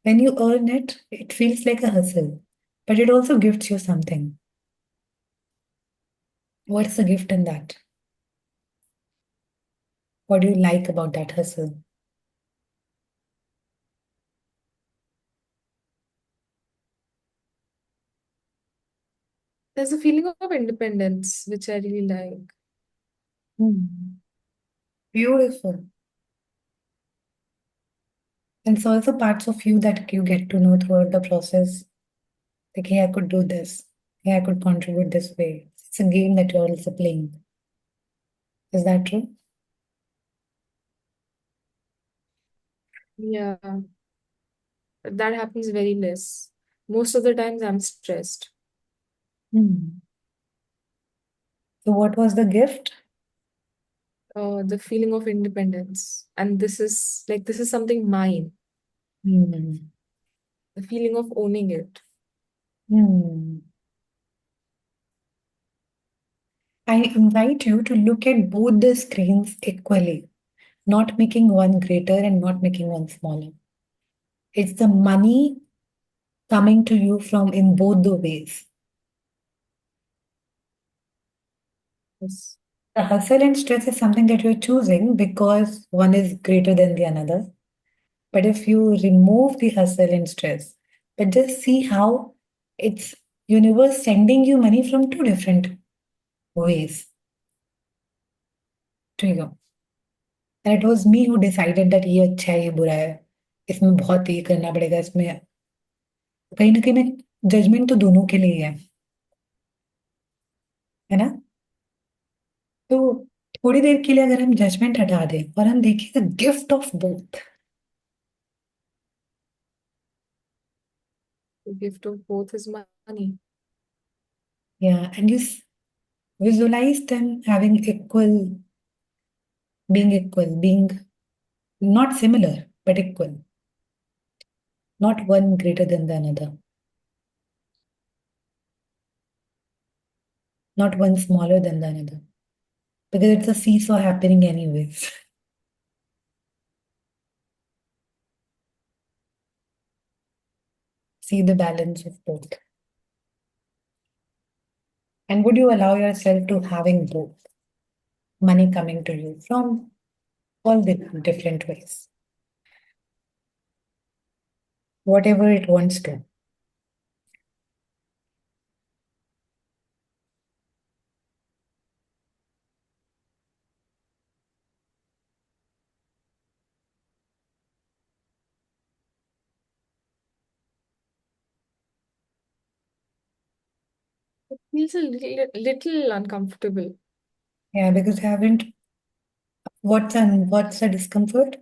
S1: When you earn it, it feels like a hustle, but it also gifts you something. What's the gift in that? What do you like about that hustle?
S2: There's a feeling of independence, which I really like.
S1: Beautiful. And it's also parts of you that you get to know throughout the process. Like, hey, I could do this. Hey, I could contribute this way. It's a game that you're also playing. Is that true?
S2: Yeah, that happens very less. Most of the times I'm stressed.
S1: Hmm. So, what was the gift?
S2: The feeling of independence. And this is something mine.
S1: Hmm.
S2: The feeling of owning it.
S1: Hmm. I invite you to look at both the screens equally, not making one greater and not making one smaller. It's the money coming to you from in both the ways.
S2: Yes.
S1: The hustle and stress is something that you're choosing because one is greater than the another. But if you remove the hustle and stress, but just see how it's universe sending you money from two different ways to you. And it was me who decided that ये अच्छा है ये बुरा है इसमें बहुत ये करना पड़ेगा इसमें कहीं ना कहीं में जजमेंट तो दोनों के लिए है ना तो थोड़ी देर के लिए अगर हम जजमेंट हटा दें और हम देखें the gift of both
S2: The gift of both is money.
S1: yeah and you visualize them having equal being not similar but equal not one greater than the another not one smaller than the another because it's a seesaw happening anyways see the balance of both and would you allow yourself to having both money coming to you from all the different ways whatever it wants to
S2: It feels a little uncomfortable.
S1: yeah because you haven't what's the discomfort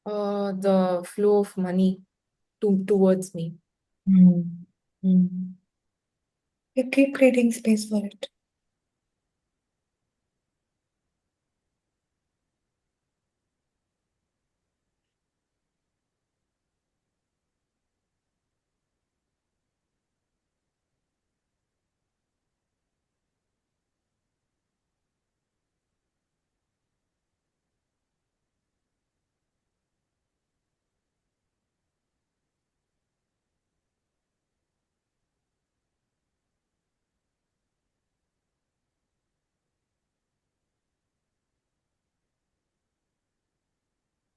S2: The flow of money towards me.
S1: Hmm. Hmm. You keep creating space for it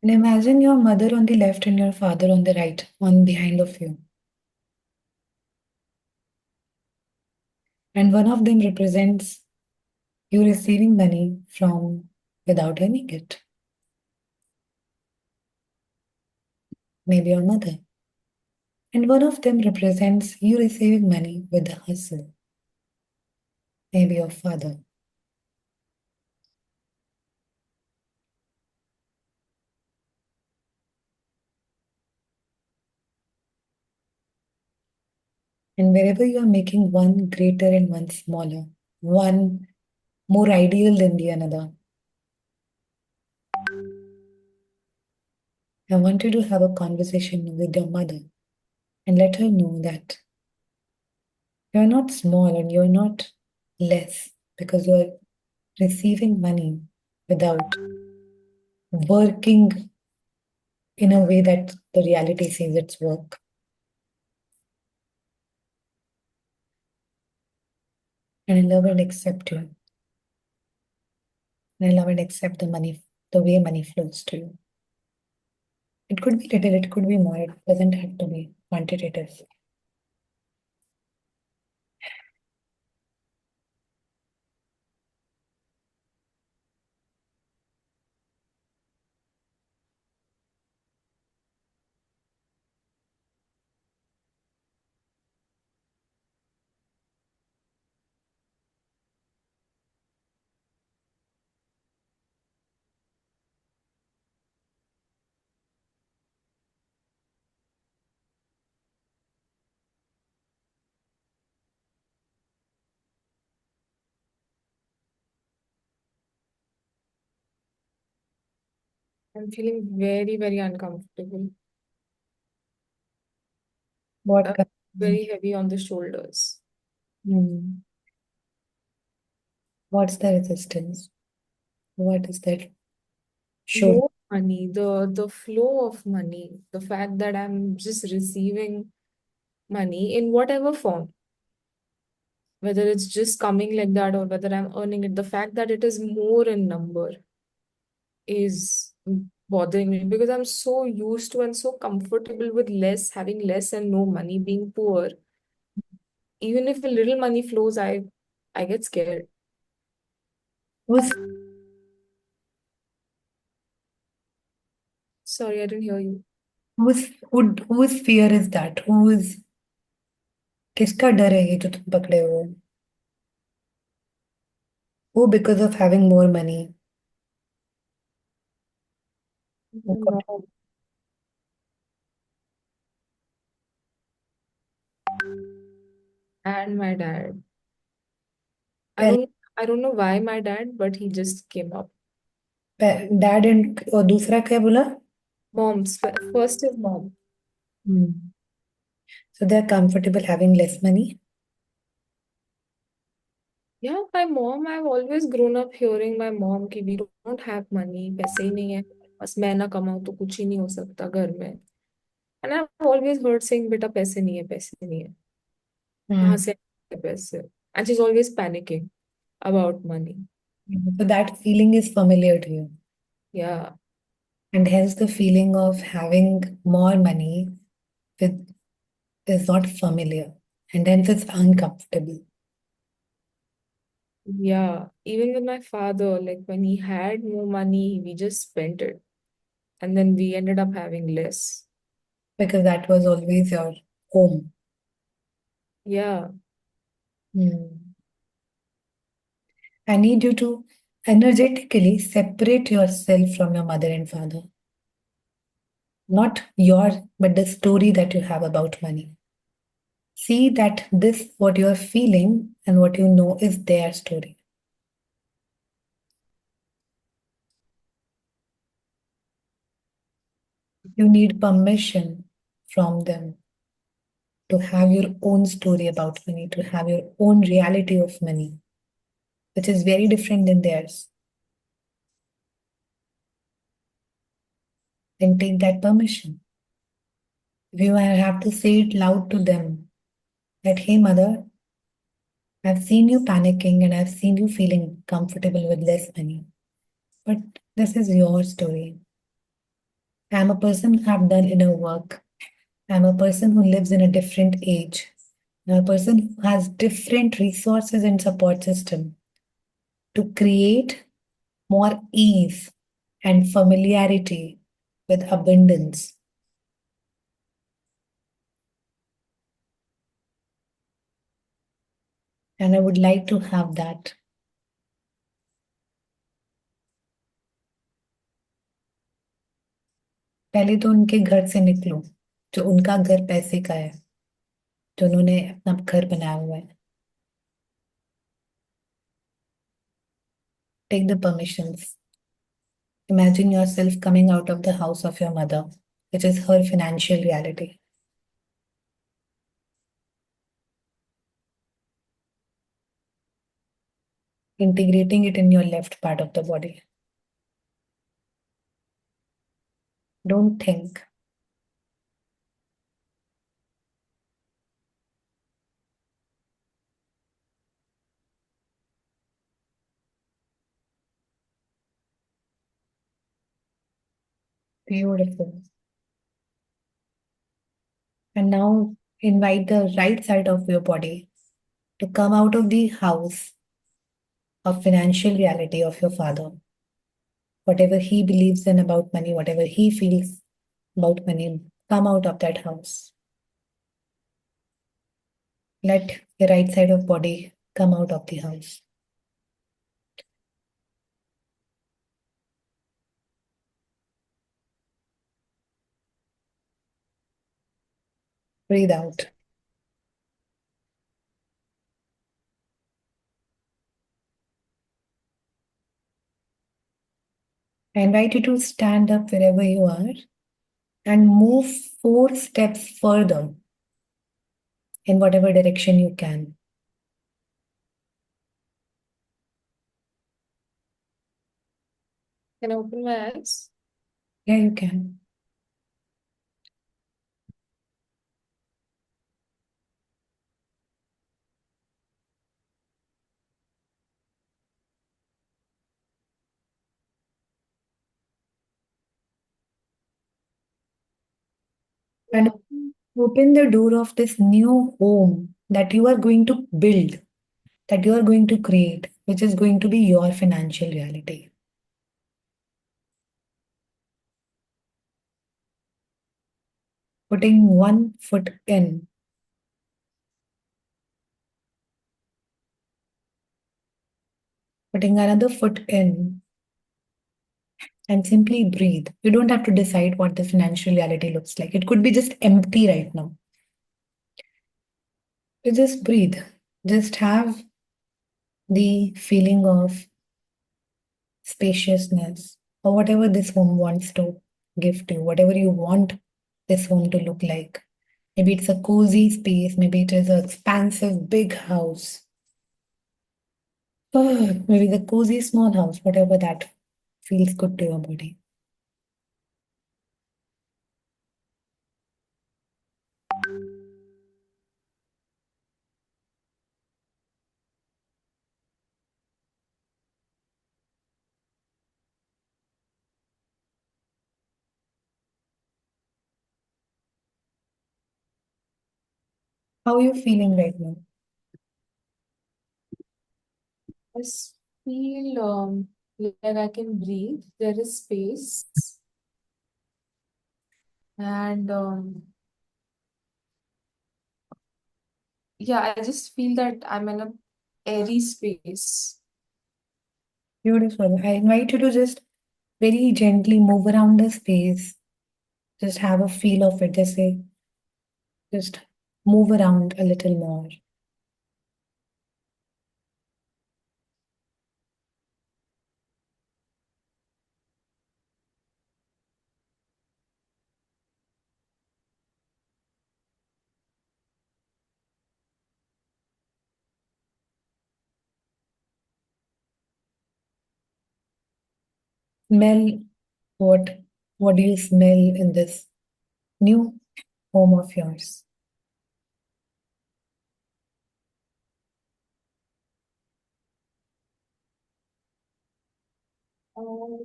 S1: And imagine your mother on the left and your father on the right, one behind of you. And one of them represents you receiving money from without earning it. Maybe your mother. And one of them represents you receiving money with a hustle. Maybe your father. And wherever you are making one greater and one smaller, one more ideal than the another, I want you to have a conversation with your mother and let her know that you're not small and you're not less because you're receiving money without working in a way that the reality says it's work. And I love and accept you. And I love and accept the money, the way money flows to you. It could be little, it could be more, it doesn't have to be quantitative.
S2: I'm feeling very, very uncomfortable.
S1: What
S2: Uh,
S1: kind?
S2: Very heavy on the shoulders.
S1: Hmm. What's the resistance? What is that? Sure.
S2: More money, the flow of money, the fact that I'm just receiving money in whatever form, whether it's just coming like that or whether I'm earning it, the fact that it is more in number is bothering me because I'm so used to and so comfortable with less, having less and no money, being poor. Even if a little money flows, I get scared.
S1: Whose,
S2: Sorry, I didn't hear you.
S1: whose fear is that? किसका डर है ये जो तुम पकड़े हो? Who because of having more money? Who got-
S2: No. And my dad.
S1: पहले
S2: I don't know why my dad, but he just came up.
S1: Dad and और दूसरा क्या बोला?
S2: Mom's first is mom.
S1: So they're comfortable having less money.
S2: Yeah, my mom, I've always grown up hearing my mom कि we don't have money, पैसे ही नहीं है, बस मैं ना कमाऊँ तो कुछ ही नहीं हो सकता घर में. And I've always heard saying बेटा पैसे नहीं है, पैसे नहीं है. कहाँ से आएंगे पैसे? And she's always panicking about money.
S1: So that feeling is familiar to you.
S2: Yeah,
S1: And hence the feeling of having more money with is not familiar. And hence it's uncomfortable.
S2: yeah. Even with my father, like when he had more money, we just spent it. And then we ended up having less.
S1: Because that was always your home.
S2: Yeah.
S1: I need you to energetically separate yourself from your mother and father. Not your, but the story that you have about money. See that this, what you are feeling and what you know, is their story. You need permission from them to have your own story about money, to have your own reality of money, which is very different than theirs. Then take that permission. If you have to say it loud to them that, hey, mother, I've seen you panicking and I've seen you feeling comfortable with less money. But this is your story. I'm a person who have done inner work. I'm a person who lives in a different age. I'm a person who has different resources and support system to create more ease and familiarity with abundance. And I would like to have that. पहले तो उनके घर से निकलो, जो उनका घर पैसे का है, जो उन्होंने अपना घर बनाया हुआ है. Take the permissions. Imagine yourself coming out of the house of your mother, which is her financial reality. Integrating it in your left part of the body. Don't think. Beautiful. And now invite the right side of your body to come out of the house of financial reality of your father. Whatever he believes in about money, whatever he feels about money, come out of that house. Let the right side of body come out of the house. Breathe out. I invite you to stand up wherever you are and move 4 steps further in whatever direction you can.
S2: Can I open my eyes?
S1: Yeah, you can. And open the door of this new home that you are going to build, that you are going to create, which is going to be your financial reality. Putting one foot in, putting another foot in, and simply breathe. You don't have to decide what the financial reality looks like. It could be just empty right now. You just breathe. Just have the feeling of spaciousness or whatever this home wants to give to you, whatever you want this home to look like. Maybe it's a cozy space, maybe it is an expansive big house. Maybe the cozy small house, whatever that feels good to your body. How are you feeling right now?
S2: I feel like I can breathe. There is space. And yeah, I just feel that I'm in a airy space.
S1: Beautiful. I invite you to just very gently move around the space. Just have a feel of it. Just move around a little more. Smell what what do you smell in this new home of yours?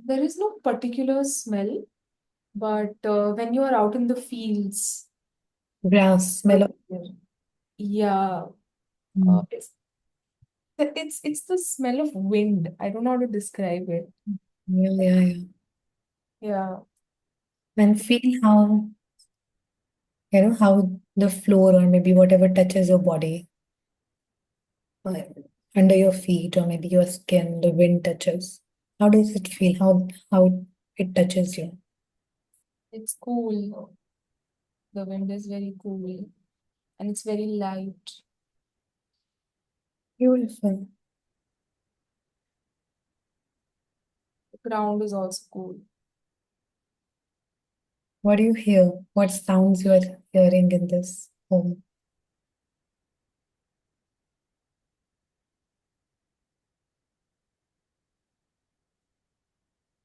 S2: There is no particular smell. But when you are out in the fields,
S1: Grass, smell of air.
S2: yeah,
S1: Mm.
S2: it's the smell of wind. I don't know how to describe it.
S1: Yeah.
S2: Yeah.
S1: And feel how, how the floor or maybe whatever touches your body, uh, under your feet or maybe your skin, the wind touches. How does it feel? How it touches you?
S2: It's cool. The wind is very cool and it's very light.
S1: Beautiful.
S2: The ground is also cool.
S1: What do you hear? What sounds you are hearing in this home?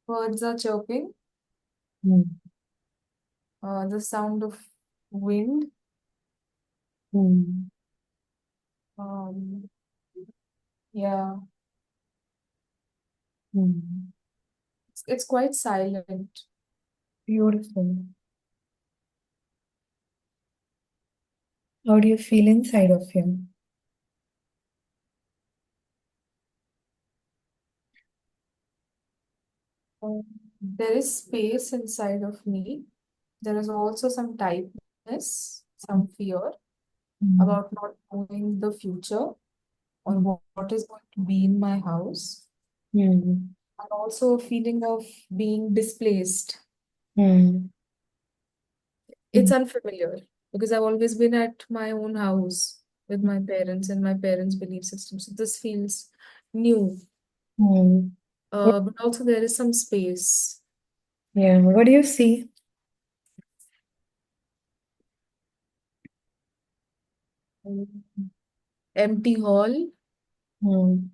S2: Birds are chirping.
S1: Mm.
S2: The sound of wind.
S1: Mm.
S2: Um, yeah,
S1: Mm.
S2: it's quite silent.
S1: Beautiful. How do you feel inside of you?
S2: There is space inside of me. There is also some tightness, some fear
S1: Mm.
S2: about not knowing the future or what is going to be in my house,
S1: Mm.
S2: and also a feeling of being displaced.
S1: Mm.
S2: It's unfamiliar because I've always been at my own house with my parents and my parents' belief system. So this feels new.
S1: Mm.
S2: But also there is some space.
S1: Yeah. What do you see?
S2: Empty hall.
S1: Mm.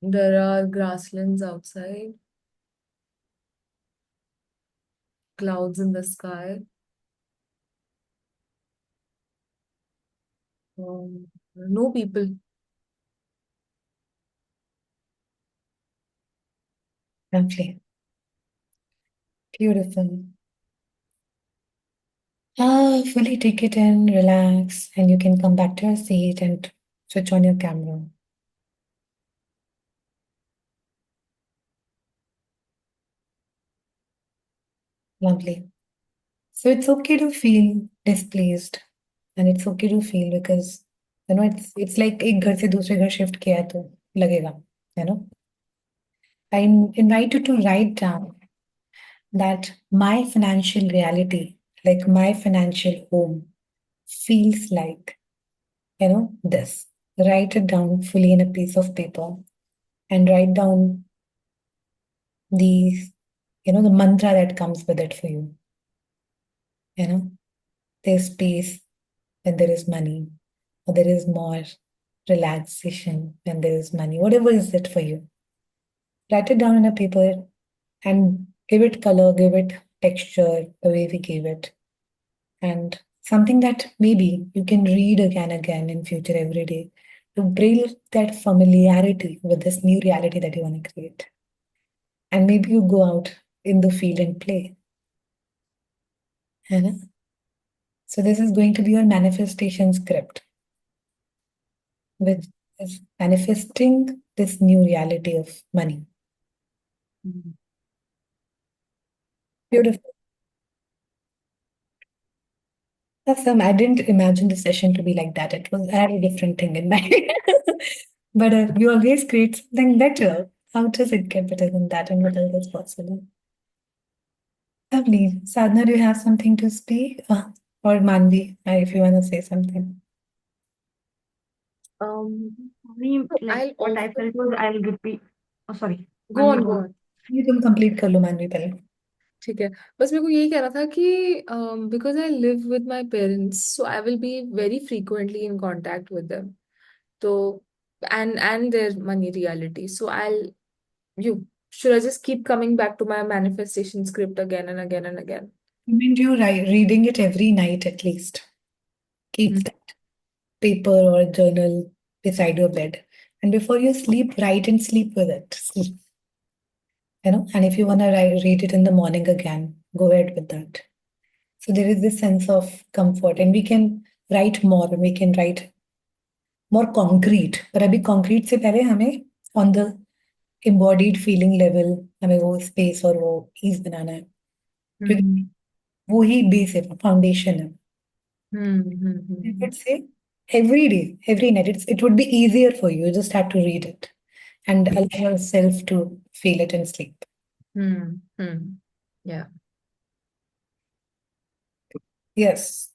S2: There are grasslands outside, clouds in the sky. No people.
S1: Lovely. Beautiful. Fully take it in, relax, and you can come back to your seat and switch on your camera. Lovely. So it's okay to feel displeased, and it's okay to feel because it's like एक घर से दूसरे घर shift किया है तो लगेगा, you know. I invite you to write down that my financial reality, like my financial home, feels like, this. Write it down fully in a piece of paper and write down the, the mantra that comes with it for you. There's peace when there is money, or there is more relaxation when there is money, whatever is it for you. Write it down in a paper and give it color, give it texture the way we gave it. And something that maybe you can read again in future every day to build that familiarity with this new reality that you want to create. And maybe you go out in the field and play. है ना? So this is going to be your manifestation script, which is manifesting this new reality of money. Beautiful. Awesome. I didn't imagine the session to be like that. I had a different thing in mind. But we always create something better. How does it get better than that, and what else is possible? Lovely. Sadhna, do you have something to speak? Or Manvi, if you want to say something.
S3: Me,
S2: So
S3: like what I felt was I'll repeat. Oh, sorry.
S2: go
S3: Manvi,
S2: on,
S3: go
S2: go
S3: on.
S2: on.
S1: ये तुम complete कर लो मानवी पहले.
S2: ठीक है बस मेरे को यही कहना था कि because I live with my parents, so I will be very frequently in contact with them. So and their money reality. So should I just keep coming back to my manifestation script again and again and again?
S1: I mean, you reading it every night at least. Keep
S2: Mm.
S1: that paper or journal beside your bed. And before you sleep, write and sleep with it. Sleep. and if you want to read it in the morning again, go ahead with that. So there is this sense of comfort, and we can write more, and we can write more concrete. पर अभी concrete से पहले हमें on the embodied feeling level हमें वो space और वो ease बनाना है, क्योंकि वो ही base है, foundation है. You could say every day, every night, it would be easier for you. You just have to read it and allow yourself to feel it and sleep.
S2: Yeah.
S1: Yes.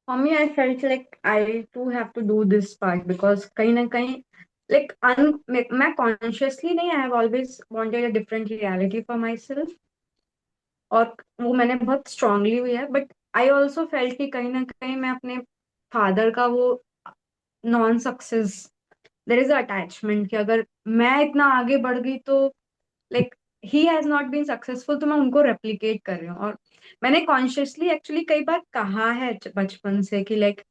S3: For me, I felt like I too have to do this part because कहीं ना कहीं like मैं consciously नहीं, I have always wanted a different reality for myself और वो मैंने बहुत strongly हुई है, but I also felt कि कहीं ना कहीं मैं अपने father का वो non success, there is a attachment कि अगर मैं इतना आगे बढ़ गई तो like he has not been successful तो मैं उनको replicate कर रही हूँ. और मैंने consciously actually कई बार कहा है बचपन से कि like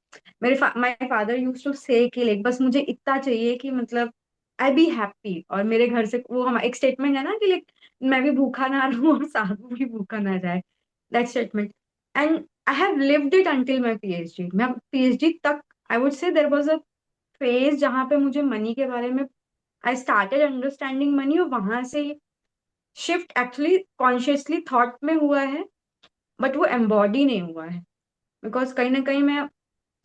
S3: my father used to say कि like बस मुझे इतना चाहिए कि मतलब I be happy, और मेरे घर से वो हमारा एक स्टेटमेंट है ना कि like मैं भी भूखा ना रहूं और साथ में भी भूखा ना जाए, that statement. And I have lived it until my PhD. मैं PhD तक I would say there was a phase जहाँ पे मुझे मनी के बारे में I started understanding money, और वहां से शिफ्ट एक्चुअली कॉन्शियसली थॉट में हुआ है, बट वो एम्बॉडी नहीं हुआ है बिकॉज कहीं ना कहीं मैं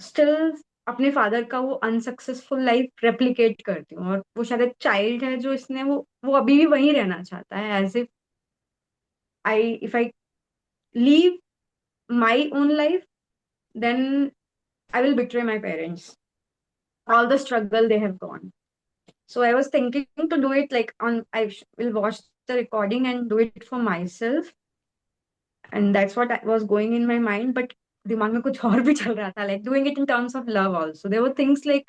S3: स्टिल अपने फादर का वो अनसक्सेसफुल लाइफ रेप्लिकेट करती हूँ, और वो शायद एक चाइल्ड है जो इसने वो अभी भी वहीं रहना चाहता है, as if I leave my own life then I will betray my parents, all the struggle they have gone. So I was thinking to do it like will watch the recording and do it for myself. And that's what was going in my mind, but दिमाग में कुछ और भी चल रहा था, like doing it in terms of love also. There were things like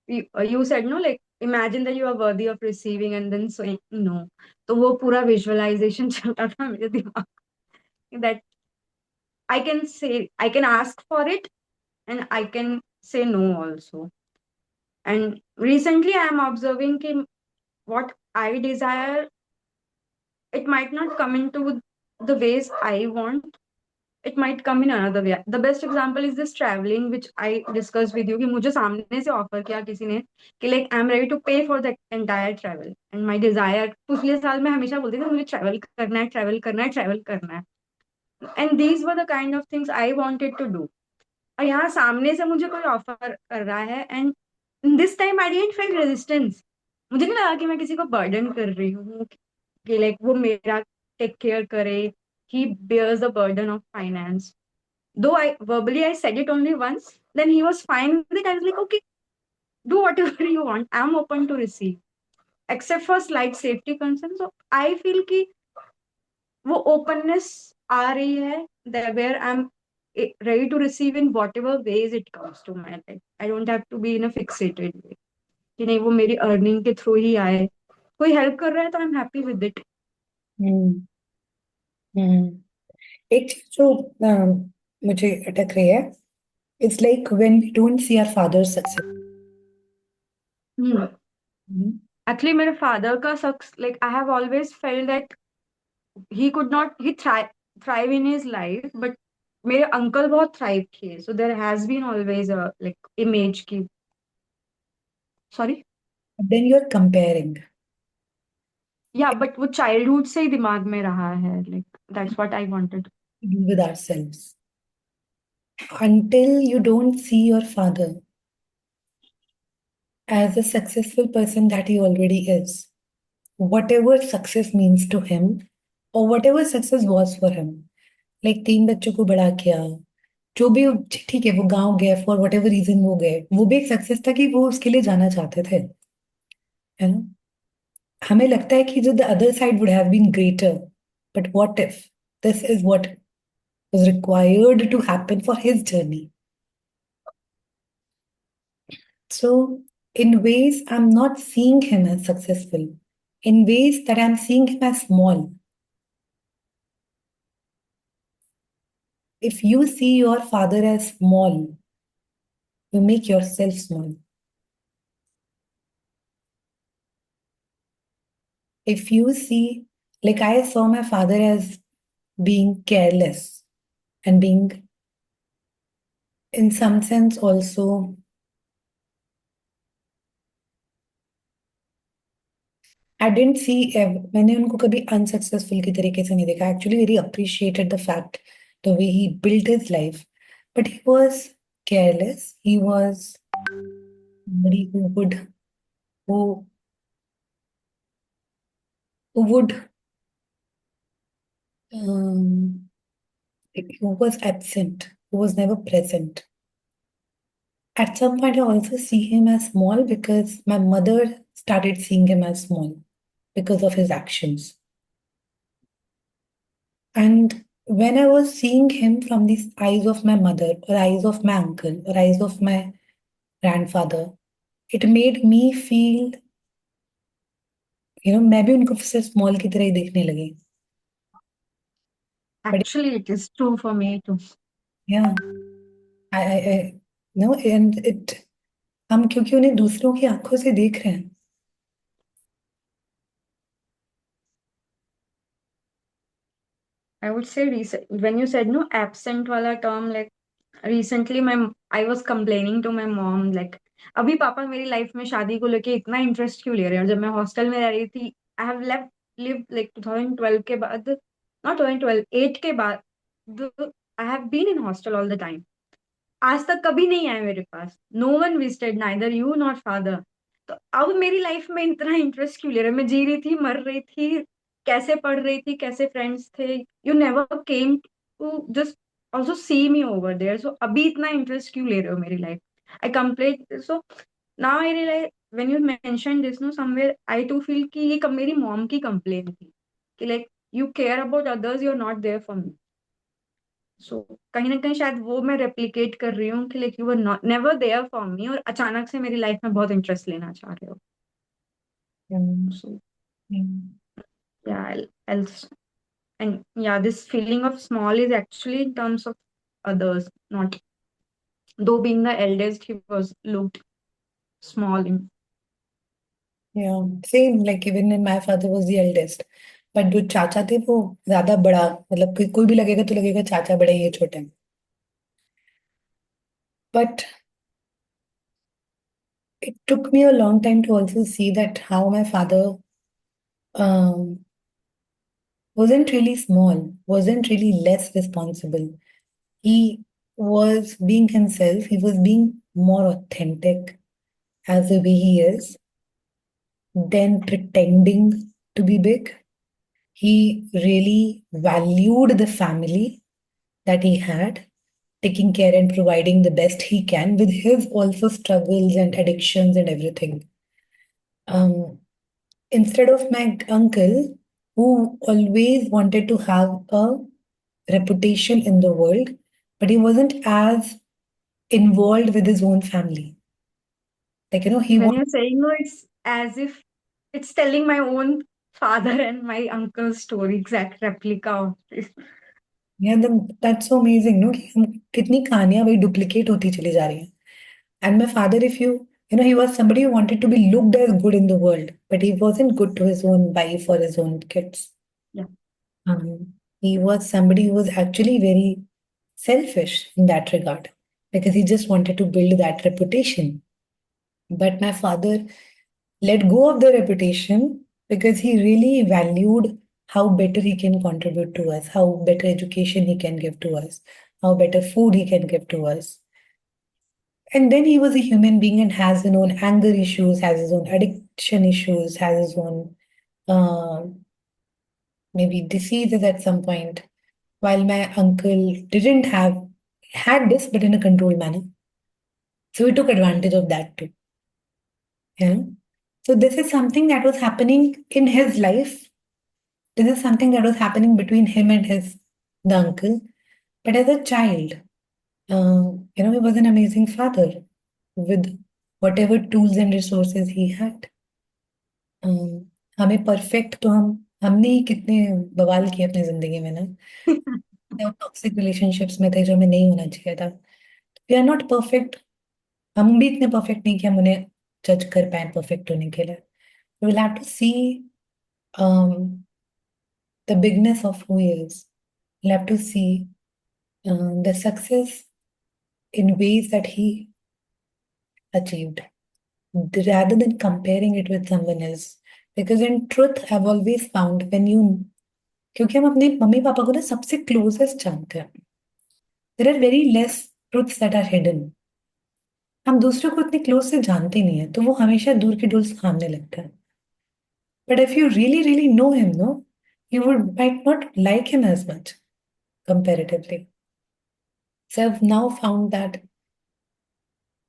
S3: you said no, like imagine that you are worthy of receiving and then saying no. तो वो पूरा visualization चल रहा था मेरे दिमाग में, that I can ask for it and I can say no also. And recently I am observing कि what I desire, it might not come into the ways I want. It might come in another way. The best example is this traveling, which I discussed with you. कि मुझे सामने से offer किया किसी ने कि like I'm ready to pay for the entire travel, and my desire पिछले साल मैं हमेशा बोलती थी मुझे travel करना है, travel करना है, travel करना है. And these were the kind of things I wanted to do. और यहाँ सामने से मुझे कोई ऑफर कर रहा है, and this time I didn't feel resistance. मुझे नहीं लगा कि मैं किसी को burden कर रही हूँ कि like वो मेरा take care करे. He bears the burden of finance. Though I said it only once, then he was fine with it. I was like, okay, do whatever you want. I'm open to receive, except for slight safety concerns. So I feel कि वो openness आ रही है that where I'm ready to receive in whatever ways it comes to my life. I don't have to be in a fixated way कि नहीं वो मेरी earning के through ही आए. कोई help कर रहा है तो I'm happy with it.
S1: एक चीज जो मुझे अटक रही है, it's like when we don't see our father's success.
S3: Actually, my father ka like I have always felt that he could not thrive in his life, but मेरे uncle बहुत thrive किए. So there has been always a like image की. Sorry.
S1: Then you're comparing.
S3: Yeah, but वो childhood से ही दिमाग में रहा है. Like that's what I wanted.
S1: Do with ourselves. Until you don't see your father as a successful person that he already is, whatever success means to him, or whatever success was for him, like 3 बच्चों को बड़ा किया, जो भी, ठीक है वो गांव गए फॉर whatever रीजन वो गए, वो भी एक सक्सेस था कि वो उसके लिए जाना चाहते थे, है ना. हमें लगता है कि जो the other side would have been greater, but what if this is what was required to happen for his journey. So in ways I'm not seeing him as successful, in ways that I'm seeing him as small. If you see your father as small, you make yourself small. if you see, like I saw my father as being careless and being, in some sense, also. I didn't see मैंने उनको कभी unsuccessful की तरीके से नहीं देखा. I actually very appreciated the fact the way he built his life, but he was careless. He was somebody who who would um, who was absent, who was never present. At some point, I also see him as small because my mother started seeing him as small because of his actions. And when I was seeing him from the eyes of my mother, or eyes of my uncle, or eyes of my grandfather, it made me feel, मैं भी उनको सिर्फ small की तरह ही देखने लगी. But
S3: Actually, it is true for me too.
S1: yeah, I no, and हम क्योंकि उन्हें दूसरों की आंखों से देख रहे हैं.
S3: I would say when you said no absent wala term, like recently I was complaining to my mom like अभी पापा मेरी लाइफ में शादी को लेके इतना इंटरेस्ट क्यों ले रहे हैं, और जब मैं हॉस्टल में रह रही थी आई हैव लिव लाइक 2012 के बाद, नॉट 2012, 8 के बाद I have been in hostel all the time. आज तक कभी नहीं आए मेरे पास. No one visited, neither you not father. तो अब मेरी लाइफ में इतना इंटरेस्ट क्यों ले रहे? मैं जी रही थी, मर रही थी, कैसे पढ़ रही थी, कैसे फ्रेंड्स थे. You never came to just also see me over there. So अभी इतना इंटरेस्ट क्यों ले रहे हो मेरी life? I complete. So now I realise when you mention this no somewhere I too feel कि ये मेरी मॉम की कंप्लेन थी कि like you care about others, you are not there for me. So कहीं ना कहीं शायद वो मैं रेप्लिकेट कर रही हूँ कि like you were not never there for me, और अचानक से मेरी लाइफ में बहुत इंटरेस्ट लेना चाह रहे हो.
S1: Mm,
S3: सो
S1: mm.
S3: या else and yeah, this feeling of small is actually in terms of others, not though being the eldest he was looked small in.
S1: Yeah, same, like even in my father was the eldest. But जो चाचा थे वो ज्यादा बड़ा, मतलब कोई भी लगेगा तो लगेगा चाचा बड़े हैं, ये छोटे हैं. But it took me a long time to also see that how my father um, wasn't really small, wasn't really less responsible. He was being himself, he was being more authentic as the way he is, than pretending to be big. He really valued the family that he had, taking care and providing the best he can with his also struggles and addictions and everything. Um, Instead of my uncle, who always wanted to have a reputation in the world, but he wasn't as involved with his own family. Like, he
S3: When
S1: was,
S3: you're saying no, it's as if it's telling my own father and my uncle's story, exact replica of this.
S1: yeah, that's so amazing, no? कि हम कितनी कहानियां वही duplicate होती चली जा रही हैं. And my father, if he was somebody who wanted to be looked as good in the world, but he wasn't good to his own wife or his own kids.
S3: Yeah.
S1: He was somebody who was actually very selfish in that regard because he just wanted to build that reputation. But my father let go of the reputation because he really valued how better he can contribute to us, how better education he can give to us, how better food he can give to us. And then he was a human being and has his own anger issues, has his own addiction issues, has his own uh, maybe diseases at some point. While my uncle didn't had this, but in a controlled manner. So he took advantage of that too. Yeah. So this is something that was happening in his life. This is something that was happening between him and the uncle. But as a child, he was an amazing father with whatever tools and resources he had. हमें perfect तो हमने ही कितने बवाल किए अपनी जिंदगी में ना. टॉक्सिक रिलेशनशिप्स में थे जो हमें नहीं होना चाहिए था. We are not perfect. हम भी इतने परफेक्ट नहीं कि हम उन्हें जज कर पाए परफेक्ट होने के लिए. We will have to see the bigness of who he is. You'll have to see the success in ways that he achieved rather than comparing it with someone else. Because in truth, I've always found when you, क्योंकि हम अपने mummy papa को ना सबसे closest जानते हैं, there are very less truths that are hidden. हम दूसरों को इतने क्लोज से जानते नहीं है तो वो हमेशा दूर की डुल सामने लगता है. But if you really, really know him, no, you would might not like him as much comparatively. So I've now found that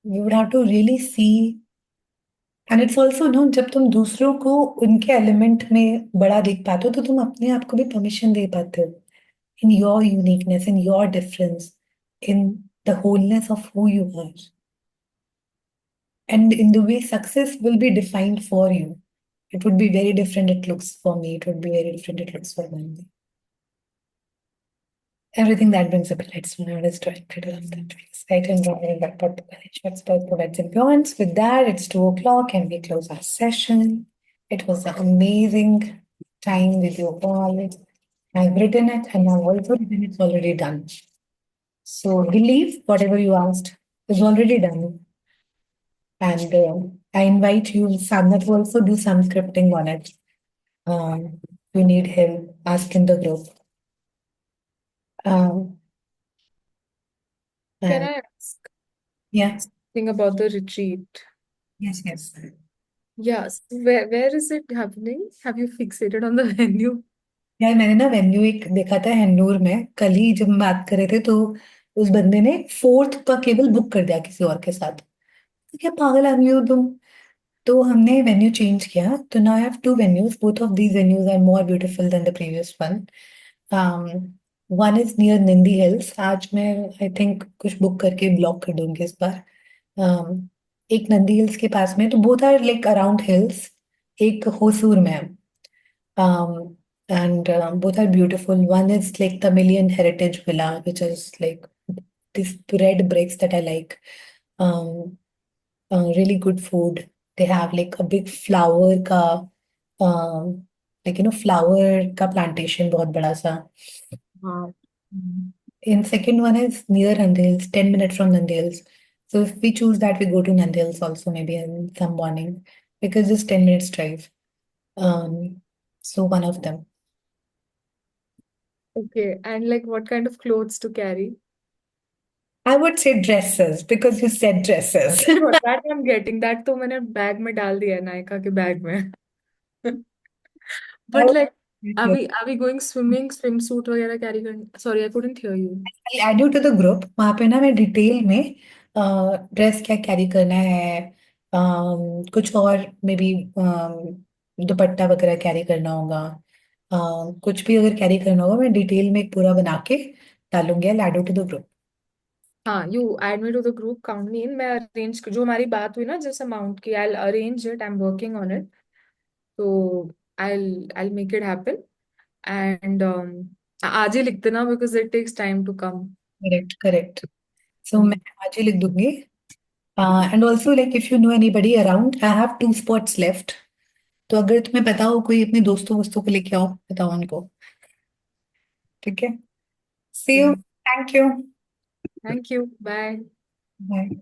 S1: you would have to really see, and it's also no, जब तुम दूसरों को उनके element में बड़ा देख पाते हो तो तुम अपने आप को भी परमिशन दे पाते हो in your uniqueness, in your difference, in the wholeness of who you are, and in the way success will be defined for you. It would be very different. It looks for me. It would be very different. It looks for Mandy. Everything that brings up lights to is drawing cradle of that face. Right and wrong and backward to courage. What's both provides influence. With that, it's 2 o'clock and we close our session. It was an amazing time with you all. I've written it and I've also written it's already done. So believe whatever you asked is already done. And I invite you, Sadhna, to also do some scripting on it. If you need help, ask in the group.
S2: Can
S1: And
S2: I ask
S1: yeah,
S2: something about the retreat?
S1: yes, yes.
S2: Yeah, so where is it happening? Have you fixated on the venue?
S1: यार मैंने ना venue एक देखा था हन्नूर में कल ही जब हम बात कर रहे थे तो उस बंदे ने 4th का केबल बुक कर दिया किसी और के साथ. तो क्या पागल आदमी हो तुम. तो हमने वेन्यू चेंज किया तो now I have 2 venues. Both of these venues are more beautiful than the previous one. One is near Nandi hills. आज मैं आई थिंक कुछ बुक करके ब्लॉक कर दूंगी इस बार. एक नंदी हिल्स के पास में तो both are like around hills. एक होसूर में है. And both are beautiful. One is like Tamilian Heritage Villa, which is like these red bricks that I like. Really good food. They have like a big flower ka, like flower ka plantation बहुत बड़ा सा.
S2: Wow.
S1: In second one is near Nandi Hills, 10 minutes from Nandi Hills. So if we choose that, we go to Nandi Hills also maybe in some morning because it's 10 minutes drive. So one of them.
S2: Okay, and like what kind of clothes to carry?
S1: I would say dresses because you said dresses.
S2: Sure, that I'm getting. That तो मैंने bag में डाल दिया है नायका के bag में.
S1: I
S2: But
S1: would
S2: like,
S1: add you
S2: are we going swimming, swimsuit वगैरह carry करने? Sorry, I couldn't hear you.
S1: I'll add you to the group. वहाँ पे ना मैं डिटेल में ड्रेस क्या कैरी करना है. कुछ और मे बी दुपट्टा वगैरह कैरी करना होगा. कुछ भी अगर कैरी करना होगा मैं डिटेल में एक पूरा बना के डालूंगी. I'll add you to the group.
S2: हाँ, you add me to the group, count me in. मैं arrange जो हमारी बात हुई ना जिस amount की, I'll arrange it. I'm working on it. So I'll make it happen. And आज ही लिख देना because it takes time to come.
S1: Correct, correct. So मैं आज ही लिख दूंगी. And also like if you know anybody around, I have 2 spots left. तो अगर तुम्हें पता हो कोई अपने दोस्तों वोस्तों को लेके आओ बताओ उनको. ठीक है. See you.
S2: Yeah.
S1: Thank you.
S2: Thank you. Bye.
S1: Bye.